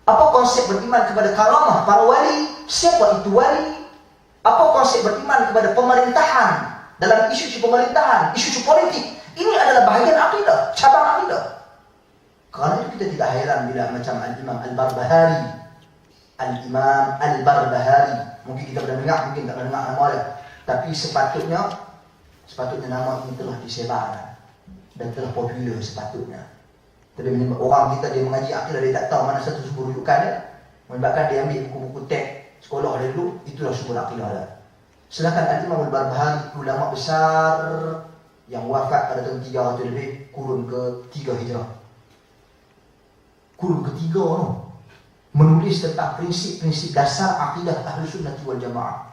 apa konsep beriman kepada karamah para wali, siapa itu wali, apa konsep beriman kepada pemerintahan dalam isu-isu pemerintahan, isu-isu politik. Ini adalah bahagian akidah, cabang akidah. Kerana itu kita tidak heran bila macam Al-Imam Al-Barbahari, Al-Imam Al-Barbahari, mungkin kita pernah dengar, mungkin tak pernah dengar nama dia, tapi sepatutnya nama ini telah disebarkan dan telah popular sepatutnya. Tapi orang kita dia mengaji akidah, dia tak tahu mana satu sumber rujukan dia, menyebabkan dia ambil buku-buku teks sekolah dia dulu, itulah sumber akidah dia. Sedangkan Al-Imam Al-Barbahari, ulama besar yang wafat pada tahun 300 lebih, kurun ke-3 Hijrah. Kurun ke-3 no, menulis tentang prinsip-prinsip dasar akidah Ahlus Sunnah wal Jamaah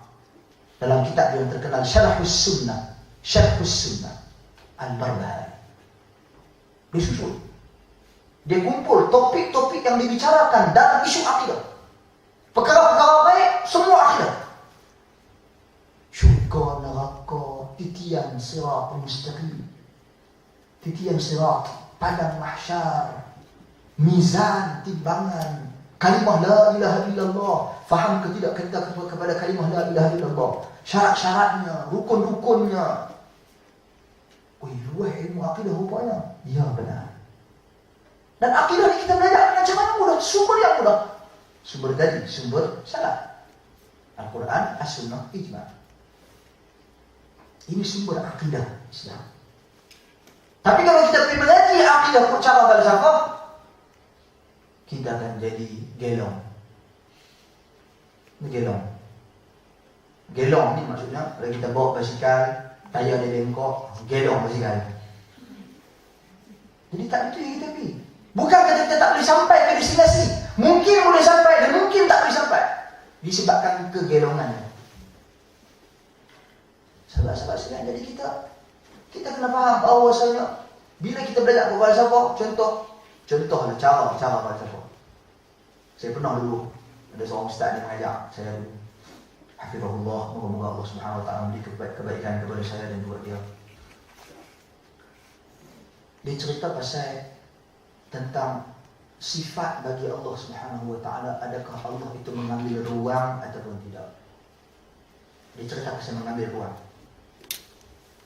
dalam kitab yang terkenal Syarhus Sunnah Al-Barbahari. Dia susun, dia kumpul topik-topik yang dibicarakan dalam isu akidah, perkara-perkara baik, semua akidah. Syurga, neraka, titian sirat mustaqim, titian sirat, padang mahsyar, mizan, timbangan, kalimah la ilaha illallah, faham ke tidak kita kepada kalimah la ilaha illallah, syarat-syaratnya, rukun-rukunnya. Luas ilmu akidah rupanya. Ya benar. Dan akidah ni kita belajar macam mana mudah, sumber yang mudah. Sumber tadi, sumber salah, Al-Quran, As-Sunnah, Ijma'. Ini sumber akidah Islam. Tapi kalau kita pergi mengaji akidah cara falsafah, kita akan jadi gelong. Ini gelong. Gelong ni maksudnya kalau kita bawa basikal, tayar dia bengkok, gelong basikal. Jadi tak betul yang kita pergi. Bukan kata kita tak boleh sampai ke destinasi. Mungkin boleh sampai dan mungkin tak boleh sampai, disebabkan kegelongannya. Sahabat-sahabat sekalian, jadi kita kena faham bahawasanya bila kita belajar falsafah, contohlah cara falsafah. Saya pernah dulu ada seorang ustaz yang mengajar saya dulu, hafizahullah, moga-moga Allah Subhanahu Wa Taala memberi kebaikan kepada saya dan juga dia. Dia cerita pasal tentang sifat bagi Allah Subhanahu Wa Taala, adakah Allah itu mengambil ruang ataupun tidak. Dia cerita saya mengambil uang.